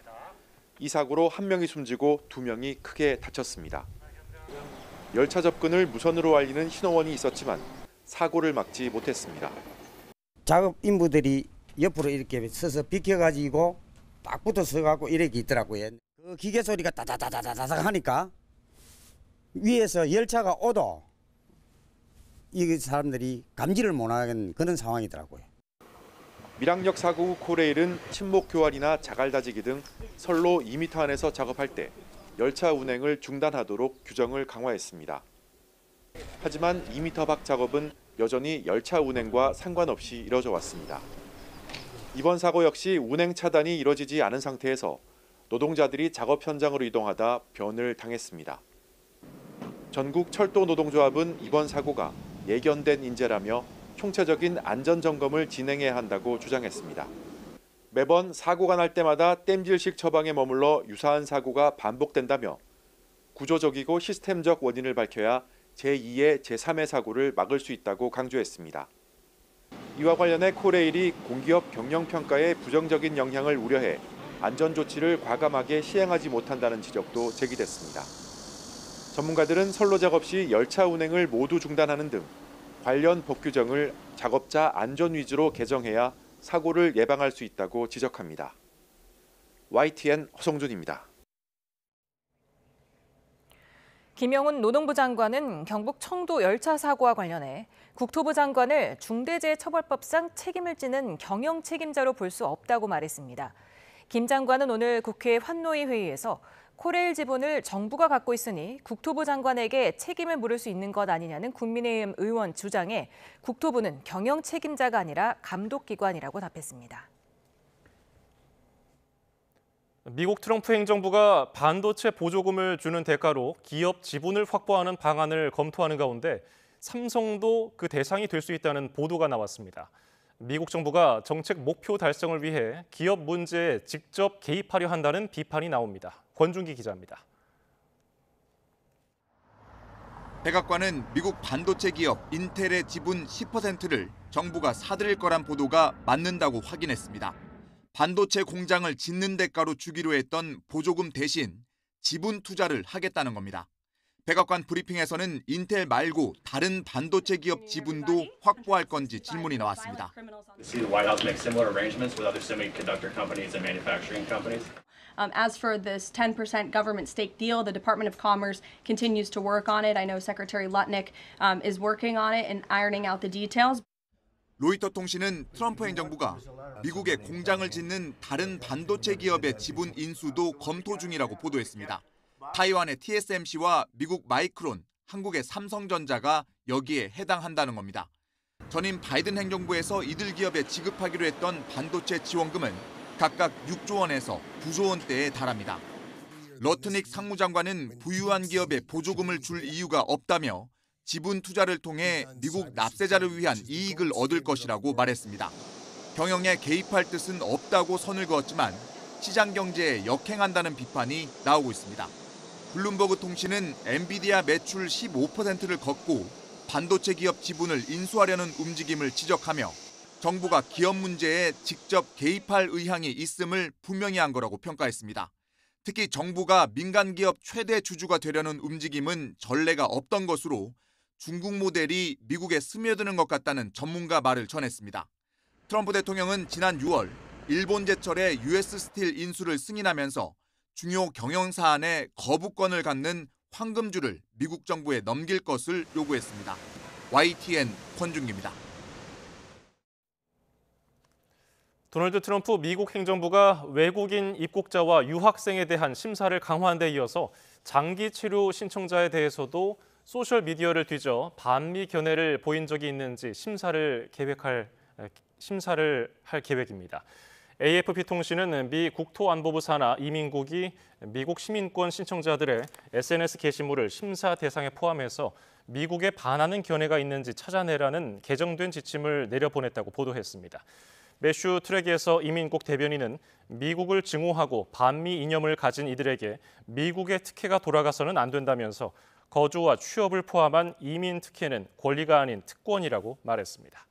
이 사고로 1명이 숨지고 2명이 크게 다쳤습니다. 열차 접근을 무선으로 알리는 신호원이 있었지만 사고를 막지 못했습니다. 작업 인부들이 옆으로 이렇게 서서 비켜가지고 딱 붙어 서갖고 이렇게 있더라고요. 그 기계 소리가 따다다다다닥 하니까 위에서 열차가 오도 이 사람들이 감지를 못하는 그런 상황이더라고요. 밀양역 사고 후 코레일은 침목 교환이나 자갈 다지기 등 선로 2m 안에서 작업할 때 열차 운행을 중단하도록 규정을 강화했습니다. 하지만 2m 밖 작업은 여전히 열차 운행과 상관없이 이뤄져 왔습니다. 이번 사고 역시 운행 차단이 이뤄지지 않은 상태에서 노동자들이 작업 현장으로 이동하다 변을 당했습니다. 전국 철도 노동조합은 이번 사고가 예견된 인재라며 총체적인 안전점검을 진행해야 한다고 주장했습니다. 매번 사고가 날 때마다 땜질식 처방에 머물러 유사한 사고가 반복된다며 구조적이고 시스템적 원인을 밝혀야 제2의 제3의 사고를 막을 수 있다고 강조했습니다. 이와 관련해 코레일이 공기업 경영평가에 부정적인 영향을 우려해 안전조치를 과감하게 시행하지 못한다는 지적도 제기됐습니다. 전문가들은 선로 작업 시 열차 운행을 모두 중단하는 등 관련 법규정을 작업자 안전 위주로 개정해야 사고를 예방할 수 있다고 지적합니다. YTN 허성준입니다. 김영훈 노동부 장관은 경북 청도 열차 사고와 관련해 국토부 장관을 중대재해처벌법상 책임을 지는 경영 책임자로 볼 수 없다고 말했습니다. 김 장관은 오늘 국회 환노위 회의에서 코레일 지분을 정부가 갖고 있으니 국토부 장관에게 책임을 물을 수 있는 것 아니냐는 국민의힘 의원 주장에 국토부는 경영 책임자가 아니라 감독기관이라고 답했습니다. 미국 트럼프 행정부가 반도체 보조금을 주는 대가로 기업 지분을 확보하는 방안을 검토하는 가운데 삼성도 그 대상이 될 수 있다는 보도가 나왔습니다. 미국 정부가 정책 목표 달성을 위해 기업 문제에 직접 개입하려 한다는 비판이 나옵니다. 권준기 기자입니다. 백악관은 미국 반도체 기업 인텔의 지분 10%를 정부가 사들일 거란 보도가 맞는다고 확인했습니다. 반도체 공장을 짓는 대가로 주기로 했던 보조금 대신 지분 투자를 하겠다는 겁니다. 백악관 브리핑에서는 인텔 말고 다른 반도체 기업 지분도 확보할 건지 질문이 나왔습니다. As for this 10% government stake deal, the Department of Commerce continues to work on it. I know Secretary Lutnick is working on it and ironing out the details. 로이터 통신은 트럼프 행정부가 미국에 공장을 짓는 다른 반도체 기업의 지분 인수도 검토 중이라고 보도했습니다. 타이완의 TSMC와 미국 마이크론, 한국의 삼성전자가 여기에 해당한다는 겁니다. 전임 바이든 행정부에서 이들 기업에 지급하기로 했던 반도체 지원금은 각각 6조 원에서 9조 원대에 달합니다. 러트닉 상무장관은 부유한 기업에 보조금을 줄 이유가 없다며 지분 투자를 통해 미국 납세자를 위한 이익을 얻을 것이라고 말했습니다. 경영에 개입할 뜻은 없다고 선을 그었지만 시장 경제에 역행한다는 비판이 나오고 있습니다. 블룸버그 통신은 엔비디아 매출 15%를 걷고 반도체 기업 지분을 인수하려는 움직임을 지적하며 정부가 기업 문제에 직접 개입할 의향이 있음을 분명히 한 거라고 평가했습니다. 특히 정부가 민간 기업 최대 주주가 되려는 움직임은 전례가 없던 것으로 중국 모델이 미국에 스며드는 것 같다는 전문가 말을 전했습니다. 트럼프 대통령은 지난 6월 일본 제철의 US 스틸 인수를 승인하면서 중요 경영 사안에 거부권을 갖는 황금줄을 미국 정부에 넘길 것을 요구했습니다. YTN 권준기입니다. 도널드 트럼프 미국 행정부가 외국인 입국자와 유학생에 대한 심사를 강화한 데 이어서 장기 치료 신청자에 대해서도 소셜미디어를 뒤져 반미 견해를 보인 적이 있는지 심사를 할 계획입니다. AFP 통신은 미 국토안보부 산하 이민국이 미국 시민권 신청자들의 SNS 게시물을 심사 대상에 포함해서 미국에 반하는 견해가 있는지 찾아내라는 개정된 지침을 내려보냈다고 보도했습니다. 매슈 트레기에서 이민국 대변인은 미국을 증오하고 반미 이념을 가진 이들에게 미국의 특혜가 돌아가서는 안 된다면서 거주와 취업을 포함한 이민 특혜는 권리가 아닌 특권이라고 말했습니다.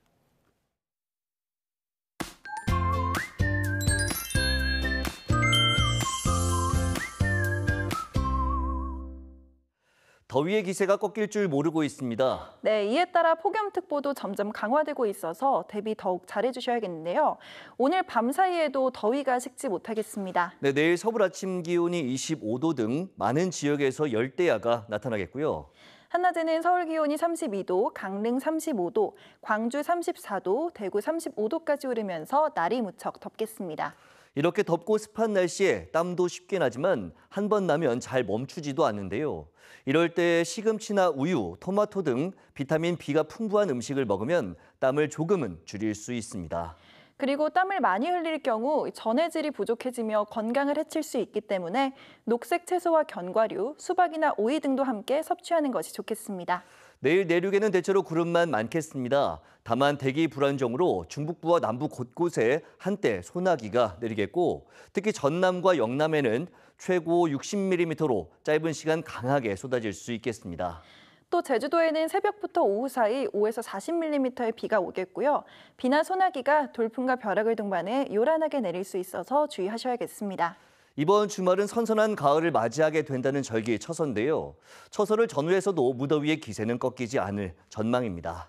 더위의 기세가 꺾일 줄 모르고 있습니다. 네, 이에 따라 폭염특보도 점점 강화되고 있어서 대비 더욱 잘해주셔야겠는데요. 오늘 밤 사이에도 더위가 식지 못하겠습니다. 네, 내일 서울 아침 기온이 25도 등 많은 지역에서 열대야가 나타나겠고요. 한낮에는 서울 기온이 32도, 강릉 35도, 광주 34도, 대구 35도까지 오르면서 날이 무척 덥겠습니다. 이렇게 덥고 습한 날씨에 땀도 쉽게 나지만 한 번 나면 잘 멈추지도 않는데요. 이럴 때 시금치나 우유, 토마토 등 비타민 B가 풍부한 음식을 먹으면 땀을 조금은 줄일 수 있습니다. 그리고 땀을 많이 흘릴 경우 전해질이 부족해지며 건강을 해칠 수 있기 때문에 녹색 채소와 견과류, 수박이나 오이 등도 함께 섭취하는 것이 좋겠습니다. 내일 내륙에는 대체로 구름만 많겠습니다. 다만 대기 불안정으로 중북부와 남부 곳곳에 한때 소나기가 내리겠고 특히 전남과 영남에는 최고 60mm로 짧은 시간 강하게 쏟아질 수 있겠습니다. 또 제주도에는 새벽부터 오후 사이 5에서 40mm의 비가 오겠고요. 비나 소나기가 돌풍과 벼락을 동반해 요란하게 내릴 수 있어서 주의하셔야겠습니다. 이번 주말은 선선한 가을을 맞이하게 된다는 절기처서인데요. 처서를 전후해서도 무더위의 기세는 꺾이지 않을 전망입니다.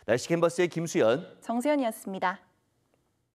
날씨 캔버스의 김수연, 정수연이었습니다.